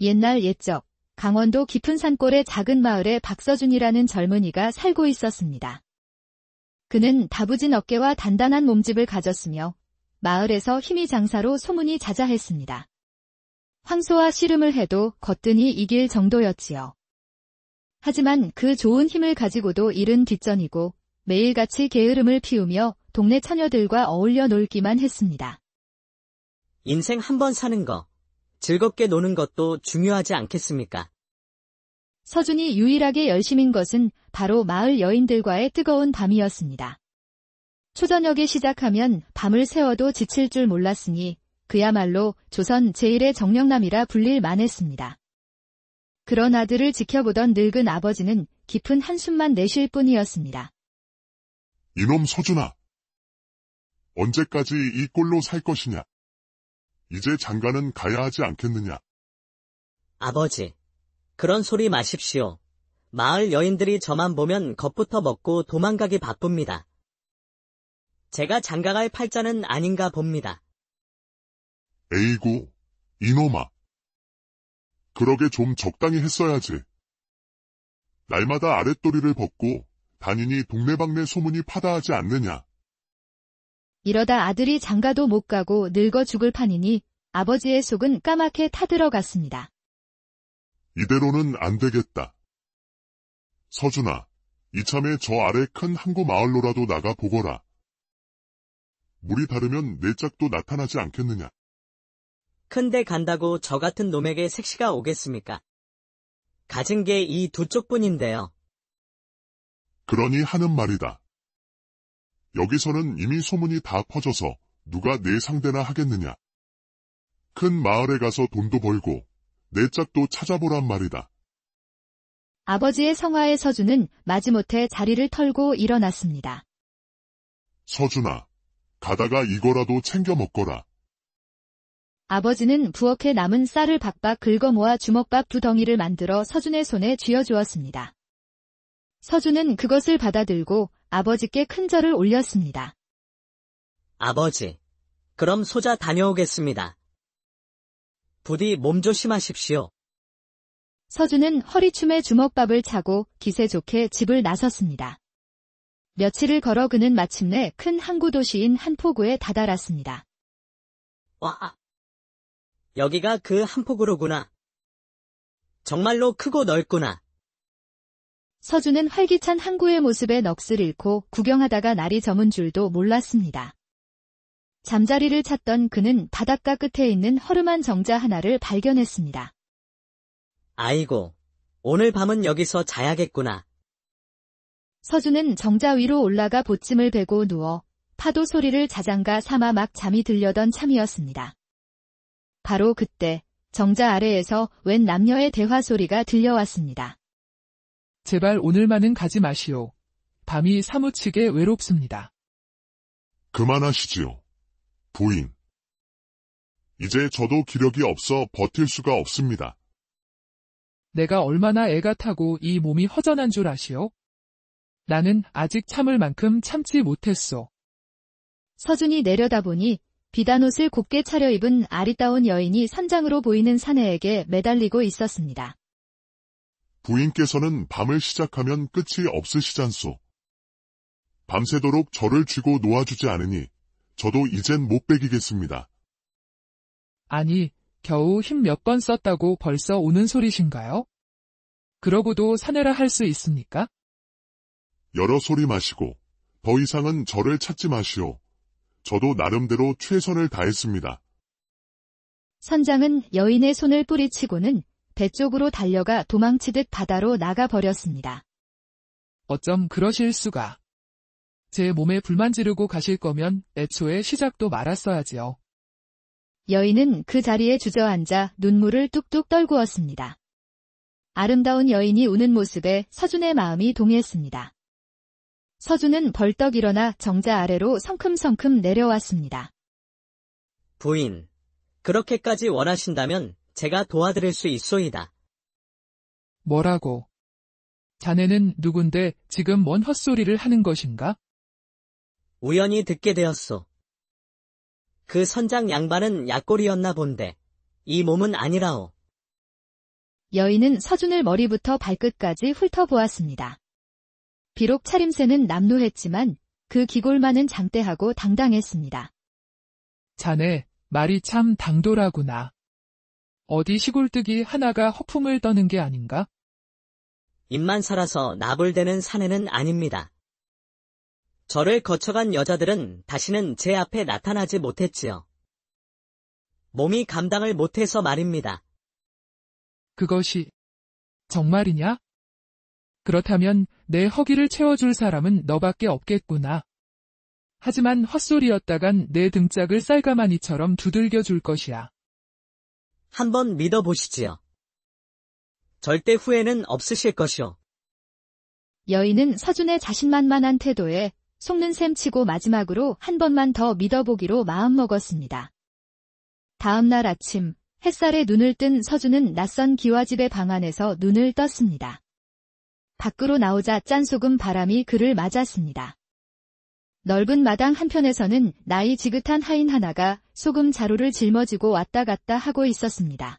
옛날 옛적 강원도 깊은 산골의 작은 마을에 박서준이라는 젊은이가 살고 있었습니다. 그는 다부진 어깨와 단단한 몸집을 가졌으며 마을에서 힘이 장사로 소문이 자자했습니다. 황소와 씨름을 해도 거뜬히 이길 정도였지요. 하지만 그 좋은 힘을 가지고도 일은 뒷전이고 매일같이 게으름을 피우며 동네 처녀들과 어울려 놀기만 했습니다. 인생 한 번 사는 거, 즐겁게 노는 것도 중요하지 않겠습니까? 서준이 유일하게 열심인 것은 바로 마을 여인들과의 뜨거운 밤이었습니다. 초저녁에 시작하면 밤을 새워도 지칠 줄 몰랐으니 그야말로 조선 제1의 정령남이라 불릴 만했습니다. 그런 아들을 지켜보던 늙은 아버지는 깊은 한숨만 내쉴 뿐이었습니다. 이놈 서준아. 언제까지 이 꼴로 살 것이냐? 이제 장가는 가야 하지 않겠느냐? 아버지, 그런 소리 마십시오. 마을 여인들이 저만 보면 겁부터 먹고 도망가기 바쁩니다. 제가 장가갈 팔자는 아닌가 봅니다. 에이구, 이놈아. 그러게 좀 적당히 했어야지. 날마다 아랫도리를 벗고 다니니 동네방네 소문이 파다하지 않느냐. 이러다 아들이 장가도 못 가고 늙어 죽을 판이니 아버지의 속은 까맣게 타들어갔습니다. 이대로는 안 되겠다. 서준아, 이참에 저 아래 큰 항구 마을로라도 나가 보거라. 물이 다르면 내 짝도 나타나지 않겠느냐. 큰데 간다고 저 같은 놈에게 색시가 오겠습니까? 가진 게 이 두 쪽뿐인데요. 그러니 하는 말이다. 여기서는 이미 소문이 다 퍼져서 누가 내 상대나 하겠느냐. 큰 마을에 가서 돈도 벌고 내 짝도 찾아보란 말이다. 아버지의 성화에 서준은 마지못해 자리를 털고 일어났습니다. 서준아, 가다가 이거라도 챙겨 먹거라. 아버지는 부엌에 남은 쌀을 박박 긁어 모아 주먹밥 2덩이를 만들어 서준의 손에 쥐어주었습니다. 서준은 그것을 받아들고 아버지께 큰 절을 올렸습니다. 아버지, 그럼 소자 다녀오겠습니다. 부디 몸 조심하십시오. 서준은 허리춤에 주먹밥을 차고 기세 좋게 집을 나섰습니다. 며칠을 걸어 그는 마침내 큰 항구 도시인 한포구에 다다랐습니다. 와, 여기가 그 한포구로구나. 정말로 크고 넓구나. 서준은 활기찬 항구의 모습에 넋을 잃고 구경하다가 날이 저문 줄도 몰랐습니다. 잠자리를 찾던 그는 바닷가 끝에 있는 허름한 정자 하나를 발견했습니다. 아이고, 오늘 밤은 여기서 자야겠구나. 서준은 정자 위로 올라가 보침을 베고 누워 파도 소리를 자장가 삼아 막 잠이 들려던 참이었습니다. 바로 그때 정자 아래에서 웬 남녀의 대화 소리가 들려왔습니다. 제발 오늘만은 가지 마시오. 밤이 사무치게 외롭습니다. 그만하시지요. 부인. 이제 저도 기력이 없어 버틸 수가 없습니다. 내가 얼마나 애가 타고 이 몸이 허전한 줄 아시오? 나는 아직 참을 만큼 참지 못했소. 서준이 내려다보니 비단옷을 곱게 차려입은 아리따운 여인이 선장으로 보이는 사내에게 매달리고 있었습니다. 부인께서는 밤을 시작하면 끝이 없으시잖소. 밤새도록 저를 쥐고 놓아주지 않으니 저도 이젠 못 베기겠습니다. 아니, 겨우 힘 몇 번 썼다고 벌써 오는 소리신가요? 그러고도 사내라 할 수 있습니까? 여러 소리 마시고 더 이상은 저를 찾지 마시오. 저도 나름대로 최선을 다했습니다. 선장은 여인의 손을 뿌리치고는 배 쪽으로 달려가 도망치듯 바다로 나가버렸습니다. 어쩜 그러실 수가. 제 몸에 불만 지르고 가실 거면 애초에 시작도 말았어야지요. 여인은 그 자리에 주저앉아 눈물을 뚝뚝 떨구었습니다. 아름다운 여인이 우는 모습에 서준의 마음이 동했습니다. 서준은 벌떡 일어나 정자 아래로 성큼성큼 내려왔습니다. 부인, 그렇게까지 원하신다면 제가 도와드릴 수 있소이다. 뭐라고? 자네는 누군데 지금 뭔 헛소리를 하는 것인가? 우연히 듣게 되었소. 그 선장 양반은 약골이었나 본데 이 몸은 아니라오. 여인은 서준을 머리부터 발끝까지 훑어보았습니다. 비록 차림새는 남루했지만 그 기골만은 장대하고 당당했습니다. 자네, 말이 참 당돌하구나. 어디 시골뜨기 하나가 허풍을 떠는 게 아닌가? 입만 살아서 나불대는 사내는 아닙니다. 저를 거쳐간 여자들은 다시는 제 앞에 나타나지 못했지요. 몸이 감당을 못해서 말입니다. 그것이 정말이냐? 그렇다면 내 허기를 채워줄 사람은 너밖에 없겠구나. 하지만 헛소리였다간 내 등짝을 쌀가마니처럼 두들겨 줄 것이야. 한번 믿어보시지요. 절대 후회는 없으실 것이오. 여인은 서준의 자신만만한 태도에 속는 셈 치고 마지막으로 한 번만 더 믿어보기로 마음먹었습니다. 다음 날 아침, 햇살에 눈을 뜬 서준은 낯선 기와집의 방 안에서 눈을 떴습니다. 밖으로 나오자 짠소금 바람이 그를 맞았습니다. 넓은 마당 한편에서는 나이 지긋한 하인 하나가 소금 자루를 짊어지고 왔다 갔다 하고 있었습니다.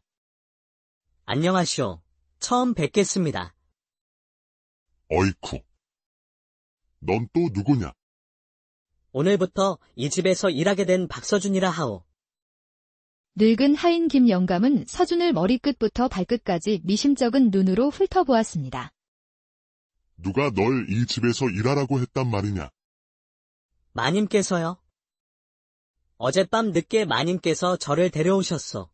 안녕하시오. 처음 뵙겠습니다. 어이쿠. 넌 또 누구냐? 오늘부터 이 집에서 일하게 된 박서준이라 하오. 늙은 하인 김영감은 서준을 머리끝부터 발끝까지 미심쩍은 눈으로 훑어보았습니다. 누가 널 이 집에서 일하라고 했단 말이냐? 마님께서요? 어젯밤 늦게 마님께서 저를 데려오셨소.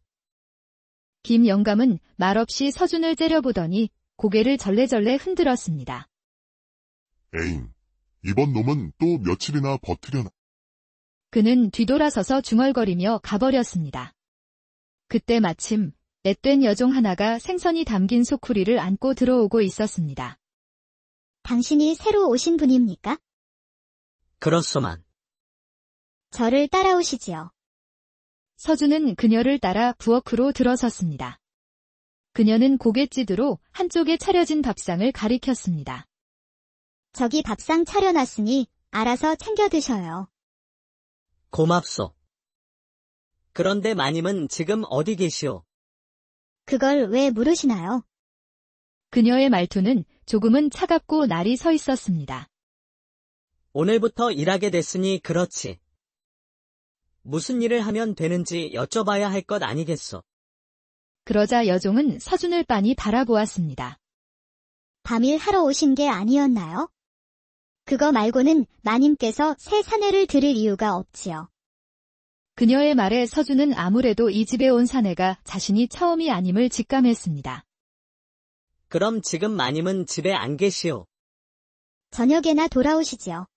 김영감은 말없이 서준을 째려보더니 고개를 절레절레 흔들었습니다. 에잉, 이번 놈은 또 며칠이나 버티려나? 그는 뒤돌아서서 중얼거리며 가버렸습니다. 그때 마침 앳된 여종 하나가 생선이 담긴 소쿠리를 안고 들어오고 있었습니다. 당신이 새로 오신 분입니까? 그렇소만. 저를 따라오시지요. 서준은 그녀를 따라 부엌으로 들어섰습니다. 그녀는 고갯짓으로 한쪽에 차려진 밥상을 가리켰습니다. 저기 밥상 차려놨으니 알아서 챙겨 드셔요. 고맙소. 그런데 마님은 지금 어디 계시오? 그걸 왜 물으시나요? 그녀의 말투는 조금은 차갑고 날이 서 있었습니다. 오늘부터 일하게 됐으니 그렇지. 무슨 일을 하면 되는지 여쭤봐야 할 것 아니겠소. 그러자 여종은 서준을 빤히 바라보았습니다. 밤일 하러 오신 게 아니었나요? 그거 말고는 마님께서 새 사내를 들을 이유가 없지요. 그녀의 말에 서준은 아무래도 이 집에 온 사내가 자신이 처음이 아님을 직감했습니다. 그럼 지금 마님은 집에 안 계시오. 저녁에나 돌아오시지요.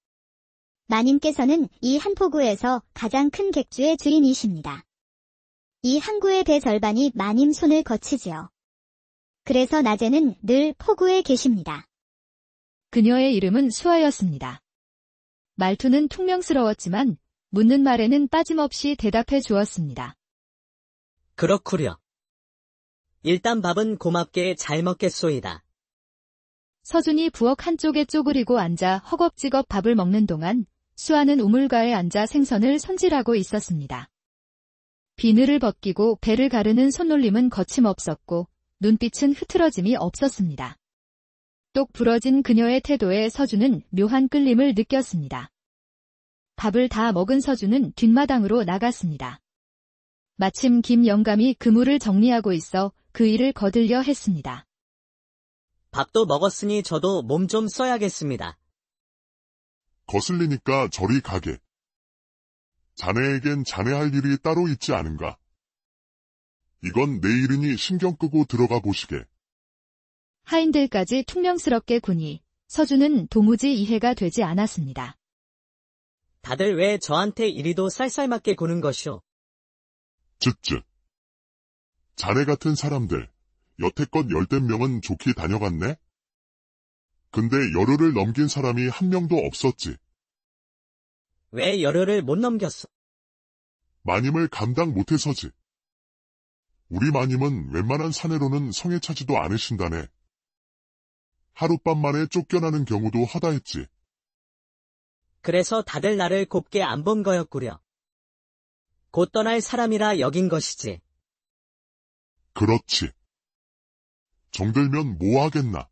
마님께서는 이 한 포구에서 가장 큰 객주의 주인이십니다. 이 항구의 배 절반이 마님 손을 거치지요. 그래서 낮에는 늘 포구에 계십니다. 그녀의 이름은 수아였습니다. 말투는 퉁명스러웠지만 묻는 말에는 빠짐없이 대답해 주었습니다. 그렇구려. 일단 밥은 고맙게 잘 먹겠소이다. 서준이 부엌 한쪽에 쪼그리고 앉아 허겁지겁 밥을 먹는 동안 수아는 우물가에 앉아 생선을 손질하고 있었습니다. 비늘을 벗기고 배를 가르는 손놀림은 거침없었고 눈빛은 흐트러짐이 없었습니다. 똑 부러진 그녀의 태도에 서준은 묘한 끌림을 느꼈습니다. 밥을 다 먹은 서준은 뒷마당으로 나갔습니다. 마침 김영감이 그물을 정리하고 있어 그 일을 거들려 했습니다. 밥도 먹었으니 저도 몸 좀 써야겠습니다. 거슬리니까 저리 가게. 자네에겐 자네 할 일이 따로 있지 않은가? 이건 내 일이니 신경 끄고 들어가 보시게. 하인들까지 퉁명스럽게 구니 서준은 도무지 이해가 되지 않았습니다. 다들 왜 저한테 이리도 쌀쌀맞게 구는 것이오? 쯧쯧. 자네 같은 사람들, 여태껏 10댓 명은 좋게 다녀갔네? 근데 열흘을 넘긴 사람이 한 명도 없었지. 왜 열흘을 못 넘겼어? 마님을 감당 못해서지. 우리 마님은 웬만한 사내로는 성에 차지도 않으신다네. 하룻밤 만에 쫓겨나는 경우도 허다했지. 그래서 다들 나를 곱게 안 본 거였구려. 곧 떠날 사람이라 여긴 것이지. 그렇지. 정들면 뭐 하겠나.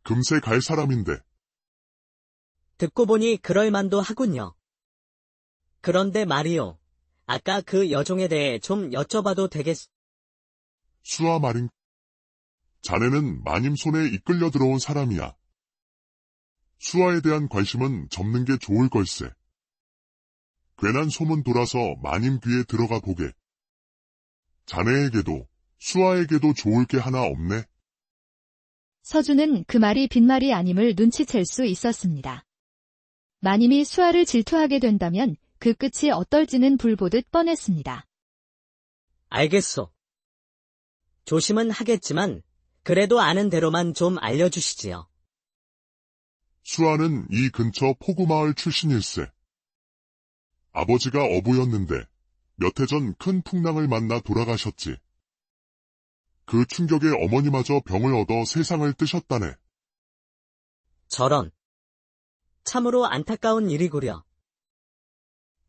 금세 갈 사람인데. 듣고 보니 그럴만도 하군요. 그런데 말이요. 아까 그 여종에 대해 좀 여쭤봐도 되겠... 수아 말인. 자네는 마님 손에 이끌려 들어온 사람이야. 수아에 대한 관심은 접는 게 좋을 걸세. 괜한 소문 돌아서 마님 귀에 들어가 보게. 자네에게도 수아에게도 좋을 게 하나 없네. 서준은 그 말이 빈말이 아님을 눈치챌 수 있었습니다. 마님이 수아를 질투하게 된다면 그 끝이 어떨지는 불보듯 뻔했습니다. 알겠소. 조심은 하겠지만 그래도 아는 대로만 좀 알려주시지요. 수아는 이 근처 포구마을 출신일세. 아버지가 어부였는데 몇 해 전 큰 풍랑을 만나 돌아가셨지. 그 충격에 어머니마저 병을 얻어 세상을 뜨셨다네. 저런. 참으로 안타까운 일이구려.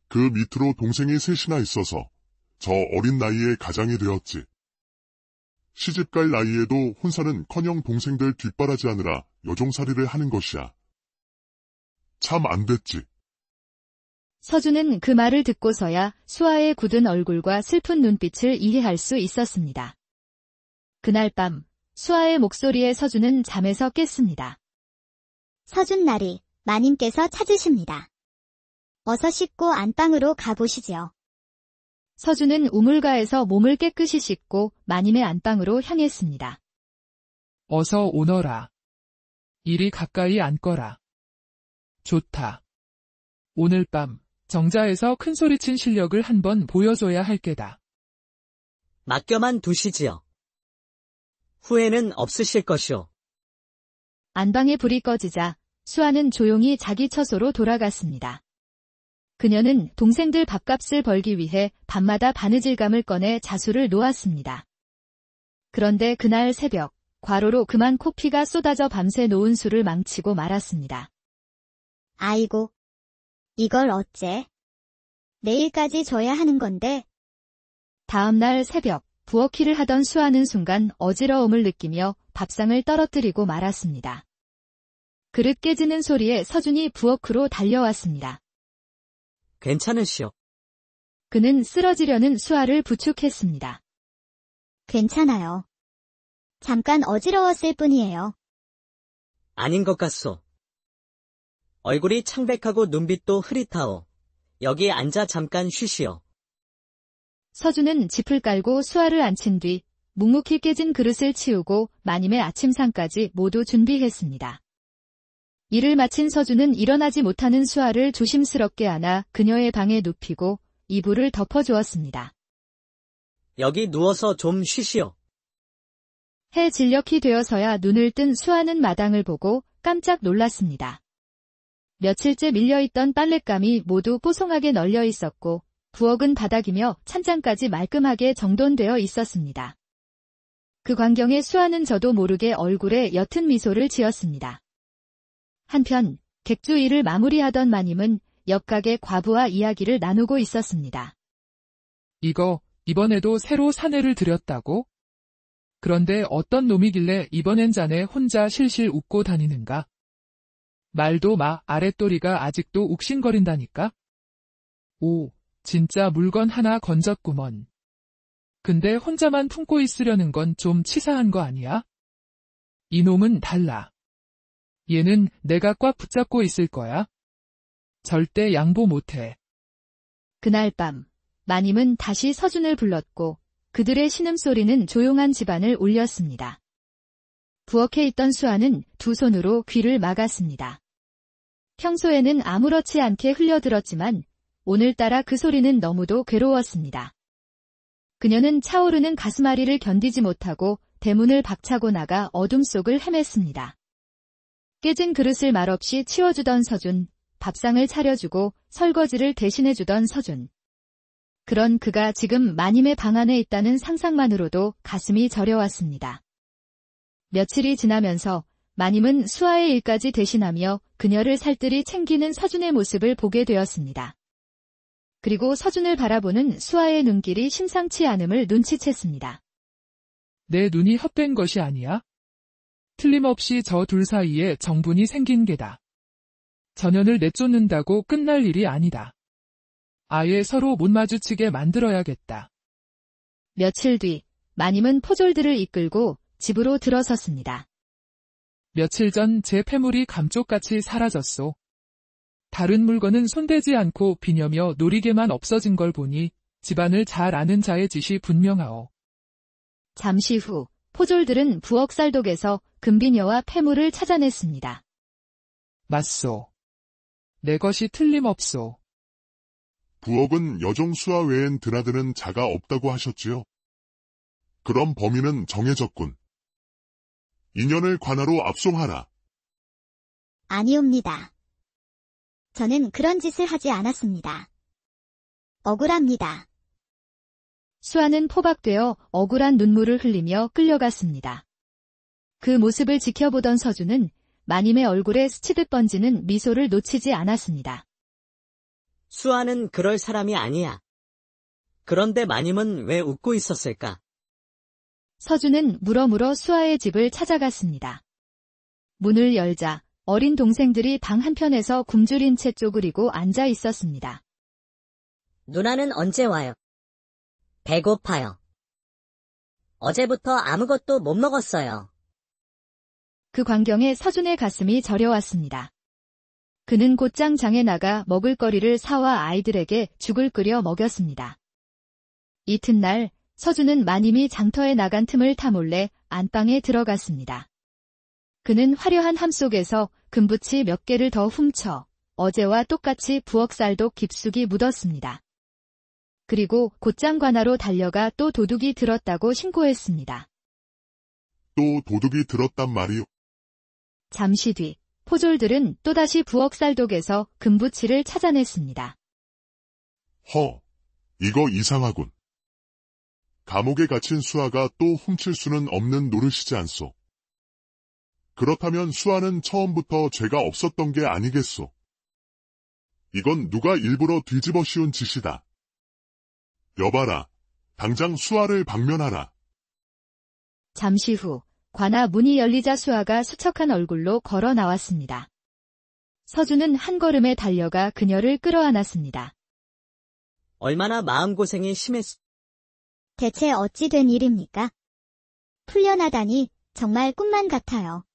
그 밑으로 동생이 셋이나 있어서 저 어린 나이에 가장이 되었지. 시집갈 나이에도 혼사는커녕 동생들 뒷바라지하느라 여종살이를 하는 것이야. 참 안 됐지. 서준은 그 말을 듣고서야 수아의 굳은 얼굴과 슬픈 눈빛을 이해할 수 있었습니다. 그날 밤 수아의 목소리에 서준은 잠에서 깼습니다. 서준 나리, 마님께서 찾으십니다. 어서 씻고 안방으로 가보시지요. 서준은 우물가에서 몸을 깨끗이 씻고 마님의 안방으로 향했습니다. 어서 오너라. 이리 가까이 앉거라. 좋다. 오늘 밤 정자에서 큰소리친 실력을 한번 보여줘야 할 게다. 맡겨만 두시지요. 후회는 없으실 것이오. 안방에 불이 꺼지자 수아는 조용히 자기 처소로 돌아갔습니다. 그녀는 동생들 밥값을 벌기 위해 밤마다 바느질감을 꺼내 자수를 놓았습니다. 그런데 그날 새벽, 과로로 그만 코피가 쏟아져 밤새 놓은 술을 망치고 말았습니다. 아이고, 이걸 어째? 내일까지 줘야 하는 건데. 다음 날 새벽, 부엌일을 하던 수아는 순간 어지러움을 느끼며 밥상을 떨어뜨리고 말았습니다. 그릇 깨지는 소리에 서준이 부엌으로 달려왔습니다. 괜찮으시오. 그는 쓰러지려는 수아를 부축했습니다. 괜찮아요. 잠깐 어지러웠을 뿐이에요. 아닌 것 같소. 얼굴이 창백하고 눈빛도 흐릿하오. 여기 앉아 잠깐 쉬시오. 서준은 짚을 깔고 수아를 앉힌 뒤 묵묵히 깨진 그릇을 치우고 마님의 아침상까지 모두 준비했습니다. 일을 마친 서준은 일어나지 못하는 수아를 조심스럽게 안아 그녀의 방에 눕히고 이불을 덮어주었습니다. 여기 누워서 좀 쉬시오. 해 진력이 되어서야 눈을 뜬 수아는 마당을 보고 깜짝 놀랐습니다. 며칠째 밀려있던 빨랫감이 모두 뽀송하게 널려 있었고 부엌은 바닥이며 찬장까지 말끔하게 정돈되어 있었습니다. 그 광경에 수아는 저도 모르게 얼굴에 옅은 미소를 지었습니다. 한편 객주 일을 마무리하던 마님은 옆가게 과부와 이야기를 나누고 있었습니다. 이거 이번에도 새로 사내를 들였다고? 그런데 어떤 놈이길래 이번엔 자네 혼자 실실 웃고 다니는가? 말도 마, 아랫도리가 아직도 욱신거린다니까? 오, 진짜 물건 하나 건졌구먼. 근데 혼자만 품고 있으려는 건 좀 치사한 거 아니야? 이놈은 달라. 얘는 내가 꽉 붙잡고 있을 거야. 절대 양보 못해. 그날 밤 마님은 다시 서준을 불렀고 그들의 신음소리는 조용한 집안을 울렸습니다. 부엌에 있던 수아는 두 손으로 귀를 막았습니다. 평소에는 아무렇지 않게 흘려들었지만 오늘따라 그 소리는 너무도 괴로웠습니다. 그녀는 차오르는 가슴앓이를 견디지 못하고 대문을 박차고 나가 어둠 속을 헤맸습니다. 깨진 그릇을 말없이 치워주던 서준, 밥상을 차려주고 설거지를 대신해주던 서준. 그런 그가 지금 마님의 방 안에 있다는 상상만으로도 가슴이 저려왔습니다. 며칠이 지나면서 마님은 수아의 일까지 대신하며 그녀를 살뜰히 챙기는 서준의 모습을 보게 되었습니다. 그리고 서준을 바라보는 수아의 눈길이 심상치 않음을 눈치챘습니다. 내 눈이 헛된 것이 아니야? 틀림없이 저 둘 사이에 정분이 생긴 게다. 전연을 내쫓는다고 끝날 일이 아니다. 아예 서로 못 마주치게 만들어야겠다. 며칠 뒤 마님은 포졸들을 이끌고 집으로 들어섰습니다. 며칠 전 제 폐물이 감쪽같이 사라졌소. 다른 물건은 손대지 않고 비녀며 노리개만 없어진 걸 보니 집안을 잘 아는 자의 짓이 분명하오. 잠시 후 포졸들은 부엌살독에서 금비녀와 폐물을 찾아냈습니다. 맞소. 내 것이 틀림없소. 부엌은 여종 수아 외엔 드나드는 자가 없다고 하셨지요. 그럼 범인은 정해졌군. 인연을 관하로 압송하라. 아니옵니다. 저는 그런 짓을 하지 않았습니다. 억울합니다. 수아는 포박되어 억울한 눈물을 흘리며 끌려갔습니다. 그 모습을 지켜보던 서준은 마님의 얼굴에 스치듯 번지는 미소를 놓치지 않았습니다. 수아는 그럴 사람이 아니야. 그런데 마님은 왜 웃고 있었을까? 서준은 물어물어 수아의 집을 찾아갔습니다. 문을 열자 어린 동생들이 방 한편에서 굶주린 채 쪼그리고 앉아 있었습니다. 누나는 언제 와요? 배고파요. 어제부터 아무것도 못 먹었어요. 그 광경에 서준의 가슴이 저려왔습니다. 그는 곧장 장에 나가 먹을거리를 사와 아이들에게 죽을 끓여 먹였습니다. 이튿날 서준은 마님이 장터에 나간 틈을 타 몰래 안방에 들어갔습니다. 그는 화려한 함 속에서 금붙이 몇 개를 더 훔쳐 어제와 똑같이 부엌살도 깊숙이 묻었습니다. 그리고 곧장 관하로 달려가 또 도둑이 들었다고 신고했습니다. 또 도둑이 들었단 말이요. 잠시 뒤 포졸들은 또다시 부엌살독에서 금붙이를 찾아냈습니다. 이거 이상하군. 감옥에 갇힌 수아가 또 훔칠 수는 없는 노릇이지 않소. 그렇다면 수아는 처음부터 죄가 없었던 게 아니겠소. 이건 누가 일부러 뒤집어 씌운 짓이다. 여봐라, 당장 수아를 방면하라. 잠시 후 관아 문이 열리자 수아가 수척한 얼굴로 걸어 나왔습니다. 서준은 한 걸음에 달려가 그녀를 끌어안았습니다. 얼마나 마음고생이 심했어. 대체 어찌 된 일입니까? 풀려나다니 정말 꿈만 같아요.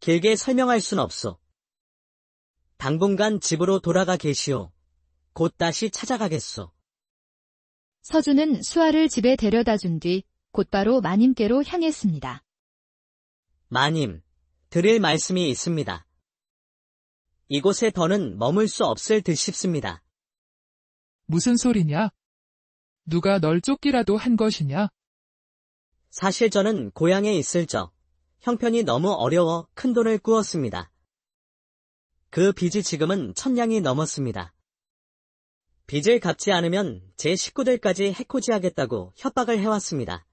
길게 설명할 순 없소. 당분간 집으로 돌아가 계시오. 곧 다시 찾아가겠소. 서준은 수아를 집에 데려다 준 뒤 곧바로 마님께로 향했습니다. 마님, 드릴 말씀이 있습니다. 이곳에 더는 머물 수 없을 듯 싶습니다. 무슨 소리냐? 누가 널 쫓기라도 한 것이냐? 사실 저는 고향에 있을 적 형편이 너무 어려워 큰 돈을 꾸었습니다. 그 빚이 지금은 1000냥이 넘었습니다. 빚을 갚지 않으면 제 식구들까지 해코지하겠다고 협박을 해왔습니다.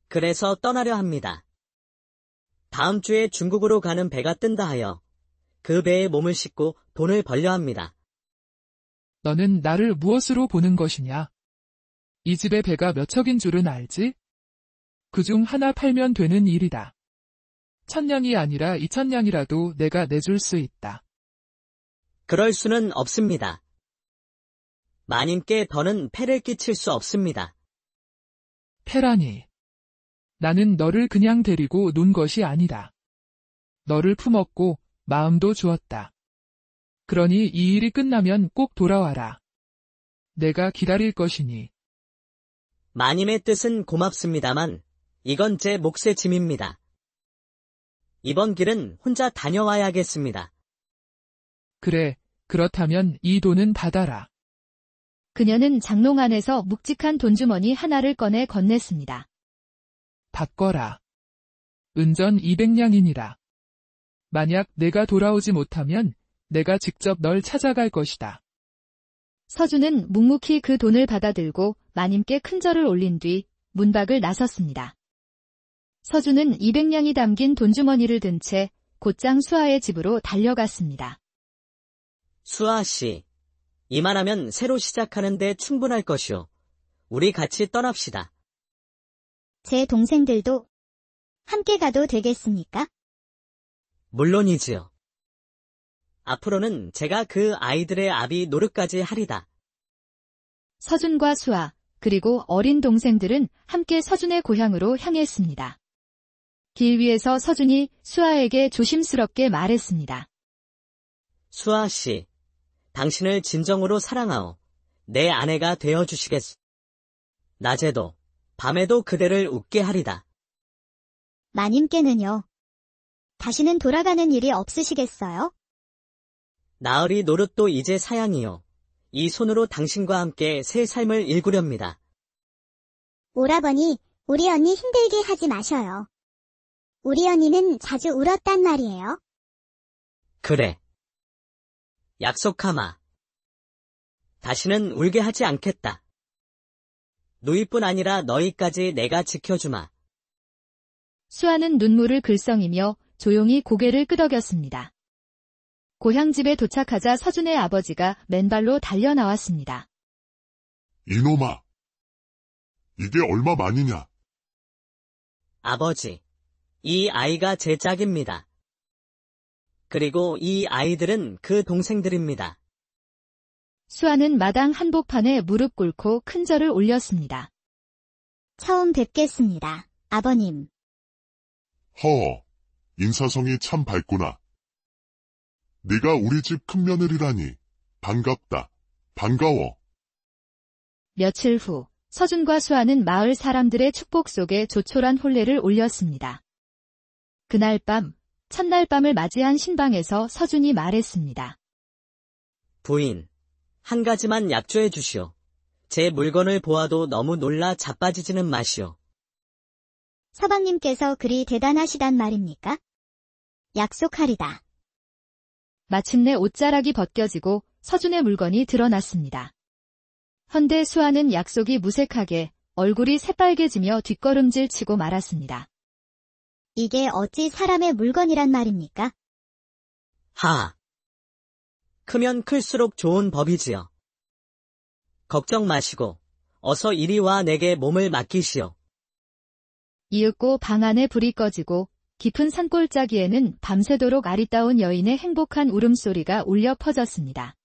그래서 떠나려 합니다. 다음 주에 중국으로 가는 배가 뜬다 하여 그 배에 몸을 싣고 돈을 벌려 합니다. 너는 나를 무엇으로 보는 것이냐? 이 집의 배가 몇 척인 줄은 알지? 그중 하나 팔면 되는 일이다. 1000냥이 아니라 2000냥이라도 내가 내줄 수 있다. 그럴 수는 없습니다. 마님께 더는 폐를 끼칠 수 없습니다. 패라니. 나는 너를 그냥 데리고 논 것이 아니다. 너를 품었고 마음도 주었다. 그러니 이 일이 끝나면 꼭 돌아와라. 내가 기다릴 것이니. 마님의 뜻은 고맙습니다만 이건 제 몫의 짐입니다. 이번 길은 혼자 다녀와야겠습니다. 그래, 그렇다면 이 돈은 받아라. 그녀는 장롱 안에서 묵직한 돈주머니 하나를 꺼내 건넸습니다. 바꿔라. 은전 200냥이니라. 만약 내가 돌아오지 못하면 내가 직접 널 찾아갈 것이다. 서준은 묵묵히 그 돈을 받아들고 마님께 큰 절을 올린 뒤 문밖을 나섰습니다. 서준은 200냥이 담긴 돈주머니를 든 채 곧장 수아의 집으로 달려갔습니다. 수아 씨, 이만하면 새로 시작하는데 충분할 것이오. 우리 같이 떠납시다. 제 동생들도 함께 가도 되겠습니까? 물론이지요. 앞으로는 제가 그 아이들의 아비 노릇까지 하리다. 서준과 수아, 그리고 어린 동생들은 함께 서준의 고향으로 향했습니다. 길 위에서 서준이 수아에게 조심스럽게 말했습니다. 수아 씨, 당신을 진정으로 사랑하오. 내 아내가 되어주시겠소. 낮에도 밤에도 그대를 웃게 하리다. 마님께는요. 다시는 돌아가는 일이 없으시겠어요? 나으리 노릇도 이제 사양이요. 이 손으로 당신과 함께 새 삶을 일구렵니다. 오라버니, 우리 언니 힘들게 하지 마셔요. 우리 언니는 자주 울었단 말이에요. 그래. 약속하마. 다시는 울게 하지 않겠다. 누이뿐 아니라 너희까지 내가 지켜주마. 수아는 눈물을 글썽이며 조용히 고개를 끄덕였습니다. 고향집에 도착하자 서준의 아버지가 맨발로 달려 나왔습니다. 이놈아! 이게 얼마 만이냐? 아버지, 이 아이가 제 짝입니다. 그리고 이 아이들은 그 동생들입니다. 수아는 마당 한복판에 무릎 꿇고 큰 절을 올렸습니다. 처음 뵙겠습니다, 아버님. 허, 인사성이 참 밝구나. 네가 우리 집 큰며느리라니. 반갑다. 반가워. 며칠 후, 서준과 수아는 마을 사람들의 축복 속에 조촐한 혼례를 올렸습니다. 그날 밤, 첫날 밤을 맞이한 신방에서 서준이 말했습니다. 부인, 한 가지만 약조해 주시오. 제 물건을 보아도 너무 놀라 자빠지지는 마시오. 서방님께서 그리 대단하시단 말입니까? 약속하리다. 마침내 옷자락이 벗겨지고 서준의 물건이 드러났습니다. 헌데 수아는 약속이 무색하게 얼굴이 새빨개지며 뒷걸음질 치고 말았습니다. 이게 어찌 사람의 물건이란 말입니까? 하하. 크면 클수록 좋은 법이지요. 걱정 마시고 어서 이리 와 내게 몸을 맡기시오. 이윽고 방 안에 불이 꺼지고 깊은 산골짜기에는 밤새도록 아리따운 여인의 행복한 울음소리가 울려 퍼졌습니다.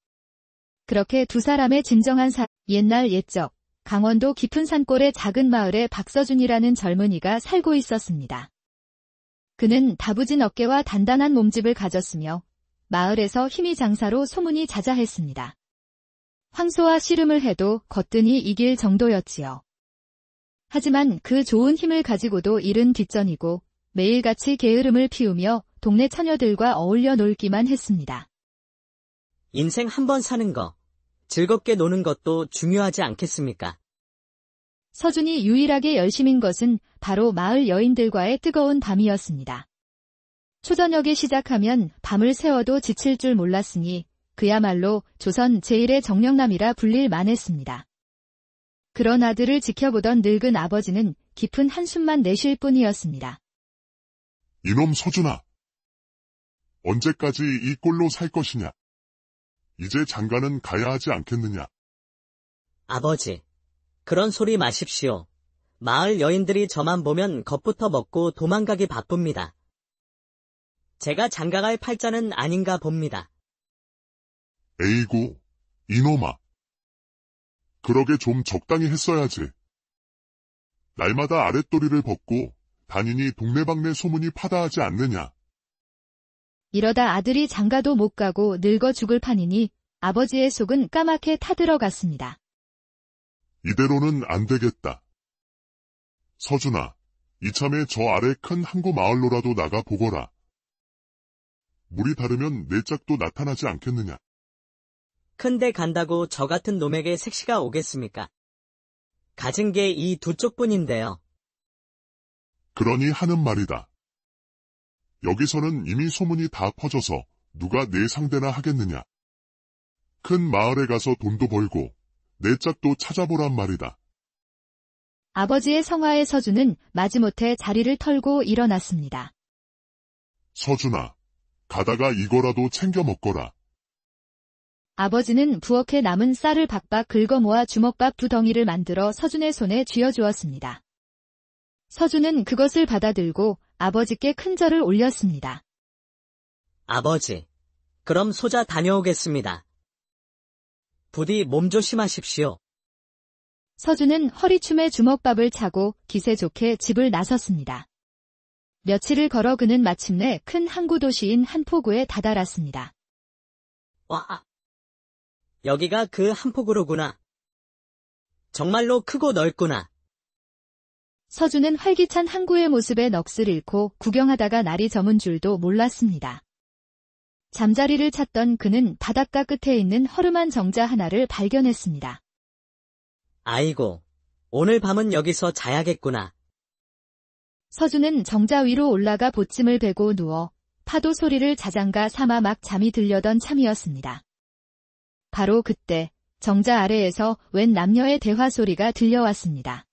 그렇게 두 사람의 진정한 옛날 옛적 강원도 깊은 산골의 작은 마을에 박서준이라는 젊은이가 살고 있었습니다. 그는 다부진 어깨와 단단한 몸집을 가졌으며 마을에서 힘이 장사로 소문이 자자했습니다. 황소와 씨름을 해도 거뜬히 이길 정도였지요. 하지만 그 좋은 힘을 가지고도 일은 뒷전이고 매일같이 게으름을 피우며 동네 처녀들과 어울려 놀기만 했습니다. 인생 한 번 사는 거, 즐겁게 노는 것도 중요하지 않겠습니까? 서준이 유일하게 열심인 것은 바로 마을 여인들과의 뜨거운 밤이었습니다. 초저녁에 시작하면 밤을 새워도 지칠 줄 몰랐으니 그야말로 조선 제1의 정령남이라 불릴 만했습니다. 그런 아들을 지켜보던 늙은 아버지는 깊은 한숨만 내쉴 뿐이었습니다. 이놈 서준아. 언제까지 이 꼴로 살 것이냐? 이제 장가는 가야 하지 않겠느냐? 아버지, 그런 소리 마십시오. 마을 여인들이 저만 보면 겁부터 먹고 도망가기 바쁩니다. 제가 장가갈 팔자는 아닌가 봅니다. 에이구, 이놈아. 그러게 좀 적당히 했어야지. 날마다 아랫도리를 벗고 다니니 동네방네 소문이 파다하지 않느냐. 이러다 아들이 장가도 못 가고 늙어 죽을 판이니 아버지의 속은 까맣게 타들어갔습니다. 이대로는 안 되겠다. 서준아, 이참에 저 아래 큰 항구 마을로라도 나가 보거라. 물이 다르면 내 짝도 나타나지 않겠느냐. 큰데 간다고 저 같은 놈에게 색시가 오겠습니까? 가진 게 이 두 쪽뿐인데요. 그러니 하는 말이다. 여기서는 이미 소문이 다 퍼져서 누가 내 상대나 하겠느냐. 큰 마을에 가서 돈도 벌고 내 짝도 찾아보란 말이다. 아버지의 성화에 서준은 마지못해 자리를 털고 일어났습니다. 서준아, 가다가 이거라도 챙겨 먹거라. 아버지는 부엌에 남은 쌀을 박박 긁어 모아 주먹밥 2덩이를 만들어 서준의 손에 쥐어주었습니다. 서준은 그것을 받아들고 아버지께 큰 절을 올렸습니다. 아버지, 그럼 소자 다녀오겠습니다. 부디 몸 조심하십시오. 서준은 허리춤에 주먹밥을 차고 기세 좋게 집을 나섰습니다. 며칠을 걸어 그는 마침내 큰 항구 도시인 한포구에 다다랐습니다. 와, 여기가 그 한포구로구나. 정말로 크고 넓구나. 서준은 활기찬 항구의 모습에 넋을 잃고 구경하다가 날이 저문 줄도 몰랐습니다. 잠자리를 찾던 그는 바닷가 끝에 있는 허름한 정자 하나를 발견했습니다. 아이고, 오늘 밤은 여기서 자야겠구나. 서준은 정자 위로 올라가 보침을 베고 누워 파도 소리를 자장가 삼아 막 잠이 들려던 참이었습니다. 바로 그때 정자 아래에서 웬 남녀의 대화 소리가 들려왔습니다.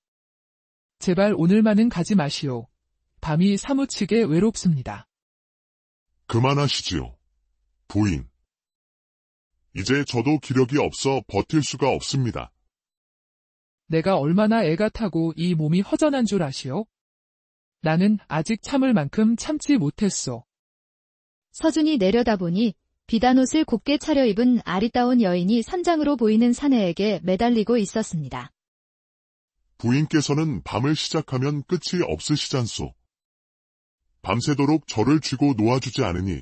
제발 오늘만은 가지 마시오. 밤이 사무치게 외롭습니다. 그만하시지요. 부인. 이제 저도 기력이 없어 버틸 수가 없습니다. 내가 얼마나 애가 타고 이 몸이 허전한 줄 아시오? 나는 아직 참을 만큼 참지 못했소. 서준이 내려다보니 비단옷을 곱게 차려입은 아리따운 여인이 선장으로 보이는 사내에게 매달리고 있었습니다. 부인께서는 밤을 시작하면 끝이 없으시잖소. 밤새도록 저를 쥐고 놓아주지 않으니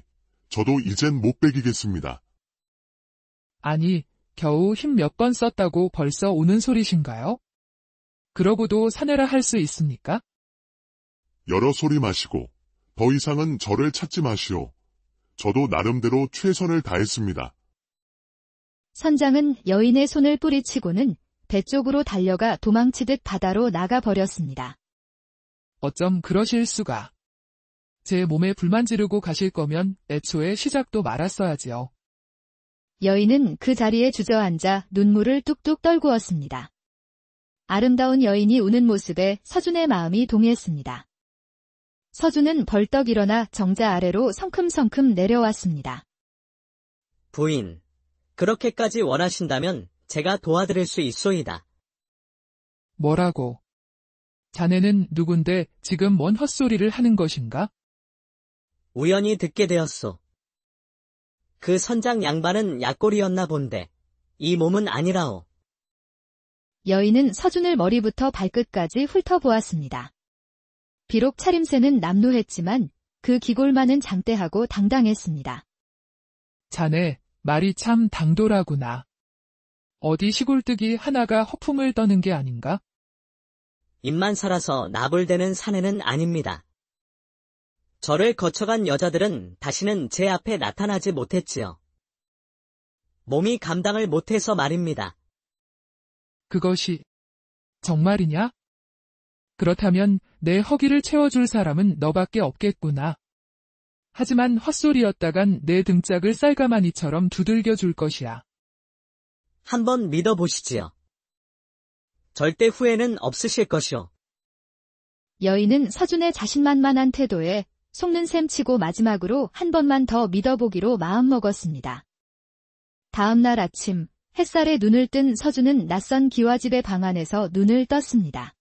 저도 이젠 못 베기겠습니다. 아니, 겨우 힘 몇 번 썼다고 벌써 오는 소리신가요? 그러고도 사내라 할 수 있습니까? 여러 소리 마시고 더 이상은 저를 찾지 마시오. 저도 나름대로 최선을 다했습니다. 선장은 여인의 손을 뿌리치고는 배 쪽으로 달려가 도망치듯 바다로 나가버렸습니다. 어쩜 그러실 수가. 제 몸에 불만 지르고 가실 거면 애초에 시작도 말았어야지요. 여인은 그 자리에 주저앉아 눈물을 뚝뚝 떨구었습니다. 아름다운 여인이 우는 모습에 서준의 마음이 동했습니다. 서준은 벌떡 일어나 정자 아래로 성큼성큼 내려왔습니다. 부인, 그렇게까지 원하신다면 제가 도와드릴 수 있소이다. 뭐라고? 자네는 누군데 지금 뭔 헛소리를 하는 것인가? 우연히 듣게 되었소. 그 선장 양반은 약골이었나 본데 이 몸은 아니라오. 여인은 서준을 머리부터 발끝까지 훑어보았습니다. 비록 차림새는 남루했지만 그 기골만은 장대하고 당당했습니다. 자네, 말이 참 당돌하구나. 어디 시골뜨기 하나가 허풍을 떠는 게 아닌가? 입만 살아서 나불대는 사내는 아닙니다. 저를 거쳐간 여자들은 다시는 제 앞에 나타나지 못했지요. 몸이 감당을 못해서 말입니다. 그것이 정말이냐? 그렇다면 내 허기를 채워줄 사람은 너밖에 없겠구나. 하지만 헛소리였다간 내 등짝을 쌀가마니처럼 두들겨 줄 것이야. 한번 믿어보시지요. 절대 후회는 없으실 것이오. 여인은 서준의 자신만만한 태도에 속는 셈 치고 마지막으로 한 번만 더 믿어보기로 마음먹었습니다. 다음 날 아침 햇살에 눈을 뜬 서준은 낯선 기와집의 방 안에서 눈을 떴습니다.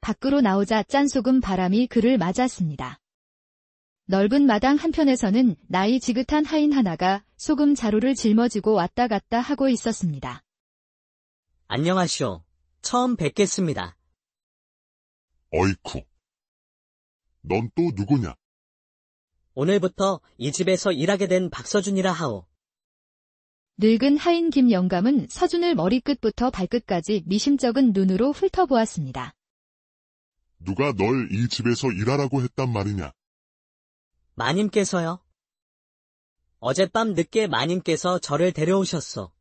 밖으로 나오자 짠소금 바람이 그를 맞았습니다. 넓은 마당 한편에서는 나이 지긋한 하인 하나가 소금 자루를 짊어지고 왔다 갔다 하고 있었습니다. 안녕하시오. 처음 뵙겠습니다. 어이쿠. 넌 또 누구냐? 오늘부터 이 집에서 일하게 된 박서준이라 하오. 늙은 하인 김영감은 서준을 머리끝부터 발끝까지 미심쩍은 눈으로 훑어보았습니다. 누가 널 이 집에서 일하라고 했단 말이냐? 마님께서요. 어젯밤 늦게 마님께서 저를 데려오셨소.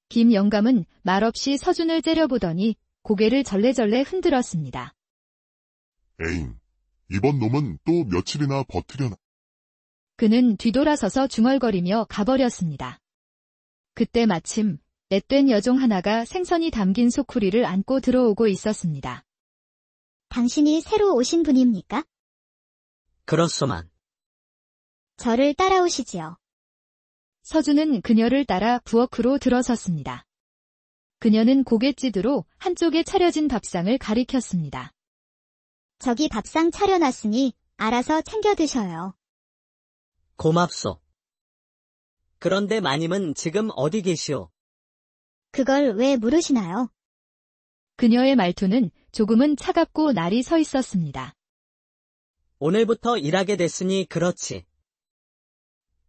김영감은 말없이 서준을 째려보더니 고개를 절레절레 흔들었습니다. 에잉, 이번 놈은 또 며칠이나 버티려나? 그는 뒤돌아서서 중얼거리며 가버렸습니다. 그때 마침 앳된 여종 하나가 생선이 담긴 소쿠리를 안고 들어오고 있었습니다. 당신이 새로 오신 분입니까? 그렇소만. 저를 따라오시지요. 서준은 그녀를 따라 부엌으로 들어섰습니다. 그녀는 고갯짓으로 한쪽에 차려진 밥상을 가리켰습니다. 저기 밥상 차려놨으니 알아서 챙겨 드셔요. 고맙소. 그런데 마님은 지금 어디 계시오? 그걸 왜 물으시나요? 그녀의 말투는 조금은 차갑고 날이 서 있었습니다. 오늘부터 일하게 됐으니 그렇지.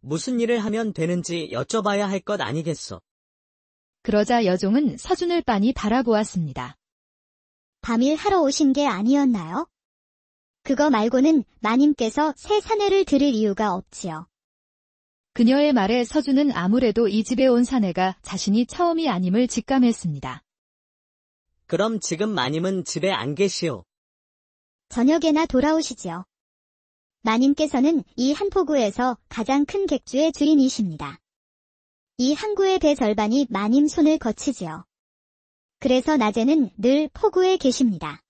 무슨 일을 하면 되는지 여쭤봐야 할 것 아니겠소. 그러자 여종은 서준을 빤히 바라보았습니다. 밤일 하러 오신 게 아니었나요? 그거 말고는 마님께서 새 사내를 들을 이유가 없지요. 그녀의 말에 서준은 아무래도 이 집에 온 사내가 자신이 처음이 아님을 직감했습니다. 그럼 지금 마님은 집에 안 계시오. 저녁에나 돌아오시지요. 마님께서는 이 한 포구에서 가장 큰 객주의 주인이십니다. 이 항구의 배 절반이 마님 손을 거치지요. 그래서 낮에는 늘 포구에 계십니다.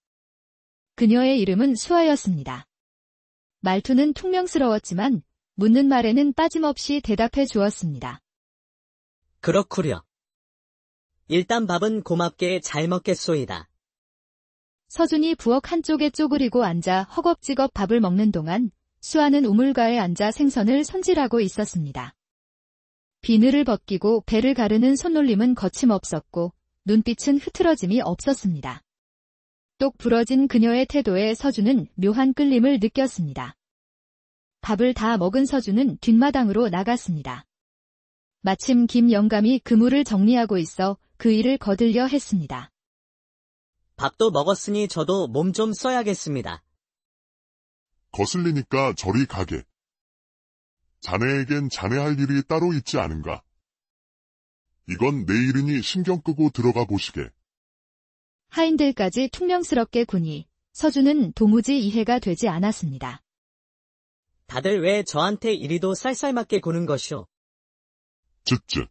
그녀의 이름은 수아였습니다. 말투는 퉁명스러웠지만 묻는 말에는 빠짐없이 대답해 주었습니다. 그렇구려. 일단 밥은 고맙게 잘 먹겠소이다. 서준이 부엌 한쪽에 쪼그리고 앉아 허겁지겁 밥을 먹는 동안 수아는 우물가에 앉아 생선을 손질하고 있었습니다. 비늘을 벗기고 배를 가르는 손놀림은 거침없었고 눈빛은 흐트러짐이 없었습니다. 똑 부러진 그녀의 태도에 서준은 묘한 끌림을 느꼈습니다. 밥을 다 먹은 서준은 뒷마당으로 나갔습니다. 마침 김 영감이 그물을 정리하고 있어 그 일을 거들려 했습니다. 밥도 먹었으니 저도 몸 좀 써야겠습니다. 거슬리니까 저리 가게. 자네에겐 자네 할 일이 따로 있지 않은가? 이건 내 일이니 신경 끄고 들어가 보시게. 하인들까지 퉁명스럽게 구니 서준은 도무지 이해가 되지 않았습니다. 다들 왜 저한테 이리도 쌀쌀맞게 구는 것이오? 쯧쯧.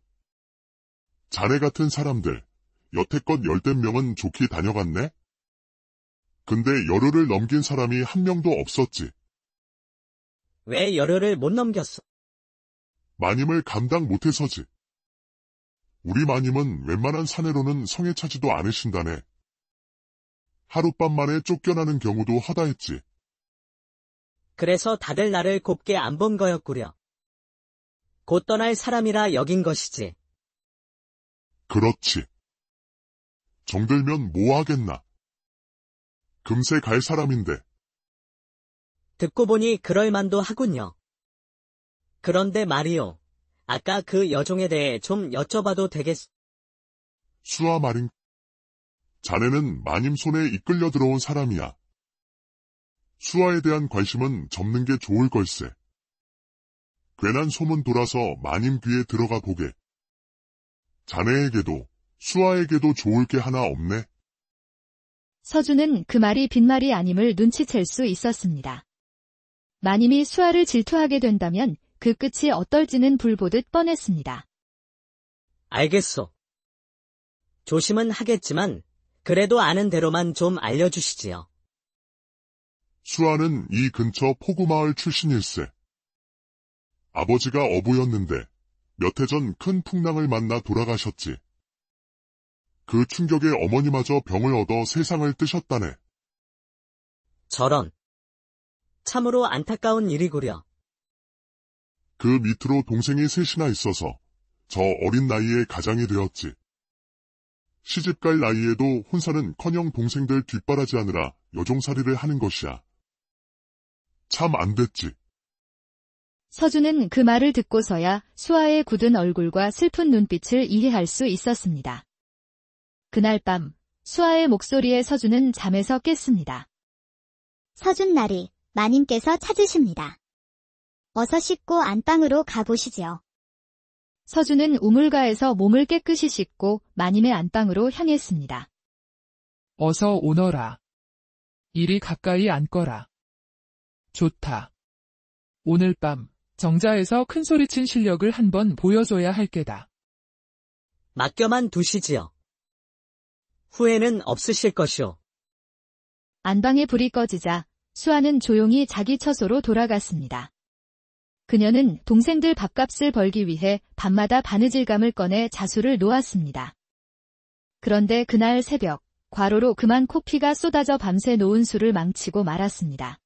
자네 같은 사람들, 여태껏 10댓 명은 좋게 다녀갔네? 근데 열흘을 넘긴 사람이 한 명도 없었지. 왜 열흘을 못 넘겼어? 마님을 감당 못해서지. 우리 마님은 웬만한 사내로는 성에 차지도 않으신다네. 하룻밤 만에 쫓겨나는 경우도 허다했지. 그래서 다들 나를 곱게 안 본 거였구려. 곧 떠날 사람이라 여긴 것이지. 그렇지. 정들면 뭐 하겠나. 금세 갈 사람인데. 듣고 보니 그럴만도 하군요. 그런데 말이오. 아까 그 여종에 대해 좀 여쭤봐도 되겠소? 수아 말인. 자네는 마님 손에 이끌려 들어온 사람이야. 수아에 대한 관심은 접는 게 좋을 걸세. 괜한 소문 돌아서 마님 귀에 들어가 보게. 자네에게도 수아에게도 좋을 게 하나 없네. 서준은 그 말이 빈말이 아님을 눈치챌 수 있었습니다. 마님이 수아를 질투하게 된다면 그 끝이 어떨지는 불보듯 뻔했습니다. 알겠소. 조심은 하겠지만 그래도 아는 대로만 좀 알려주시지요. 수아는 이 근처 포구마을 출신일세. 아버지가 어부였는데 몇 해 전 큰 풍랑을 만나 돌아가셨지. 그 충격에 어머니마저 병을 얻어 세상을 뜨셨다네. 저런. 참으로 안타까운 일이구려. 그 밑으로 동생이 셋이나 있어서 저 어린 나이에 가장이 되었지. 시집갈 나이에도 혼사는커녕 동생들 뒷바라지하느라 여종살이를 하는 것이야. 참 안 됐지. 서준은 그 말을 듣고서야 수아의 굳은 얼굴과 슬픈 눈빛을 이해할 수 있었습니다. 그날 밤 수아의 목소리에 서준은 잠에서 깼습니다. 서준 나리, 마님께서 찾으십니다. 어서 씻고 안방으로 가보시지요. 서준은 우물가에서 몸을 깨끗이 씻고 마님의 안방으로 향했습니다. 어서 오너라. 이리 가까이 앉거라. 좋다. 오늘 밤 정자에서 큰소리친 실력을 한번 보여줘야 할 게다. 맡겨만 두시지요. 후회는 없으실 것이오. 안방에 불이 꺼지자 수아는 조용히 자기 처소로 돌아갔습니다. 그녀는 동생들 밥값을 벌기 위해 밤마다 바느질감을 꺼내 자수를 놓았습니다. 그런데 그날 새벽 과로로 그만 코피가 쏟아져 밤새 놓은 술을 망치고 말았습니다.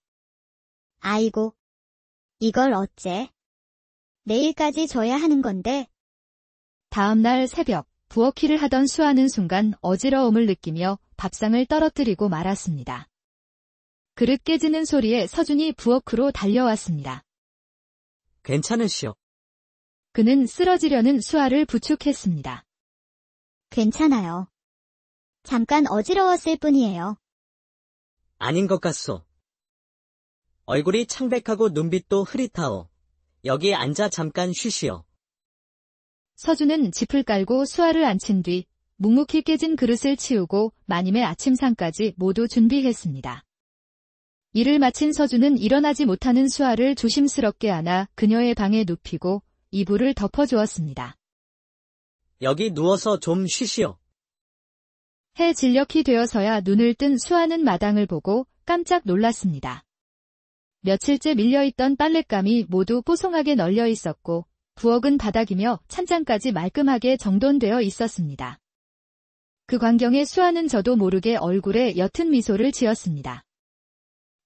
아이고. 이걸 어째? 내일까지 줘야 하는 건데. 다음날 새벽, 부엌일을 하던 수아는 순간 어지러움을 느끼며 밥상을 떨어뜨리고 말았습니다. 그릇 깨지는 소리에 서준이 부엌으로 달려왔습니다. 괜찮으시오. 그는 쓰러지려는 수아를 부축했습니다. 괜찮아요. 잠깐 어지러웠을 뿐이에요. 아닌 것 같소. 얼굴이 창백하고 눈빛도 흐릿하오. 여기 앉아 잠깐 쉬시오. 서준은 짚을 깔고 수아를 앉힌 뒤 묵묵히 깨진 그릇을 치우고 마님의 아침상까지 모두 준비했습니다. 일을 마친 서준은 일어나지 못하는 수아를 조심스럽게 안아 그녀의 방에 눕히고 이불을 덮어주었습니다. 여기 누워서 좀 쉬시오. 해 진력이 되어서야 눈을 뜬 수아는 마당을 보고 깜짝 놀랐습니다. 며칠째 밀려있던 빨랫감이 모두 뽀송하게 널려 있었고 부엌은 바닥이며 찬장까지 말끔하게 정돈되어 있었습니다. 그 광경에 수아는 저도 모르게 얼굴에 옅은 미소를 지었습니다.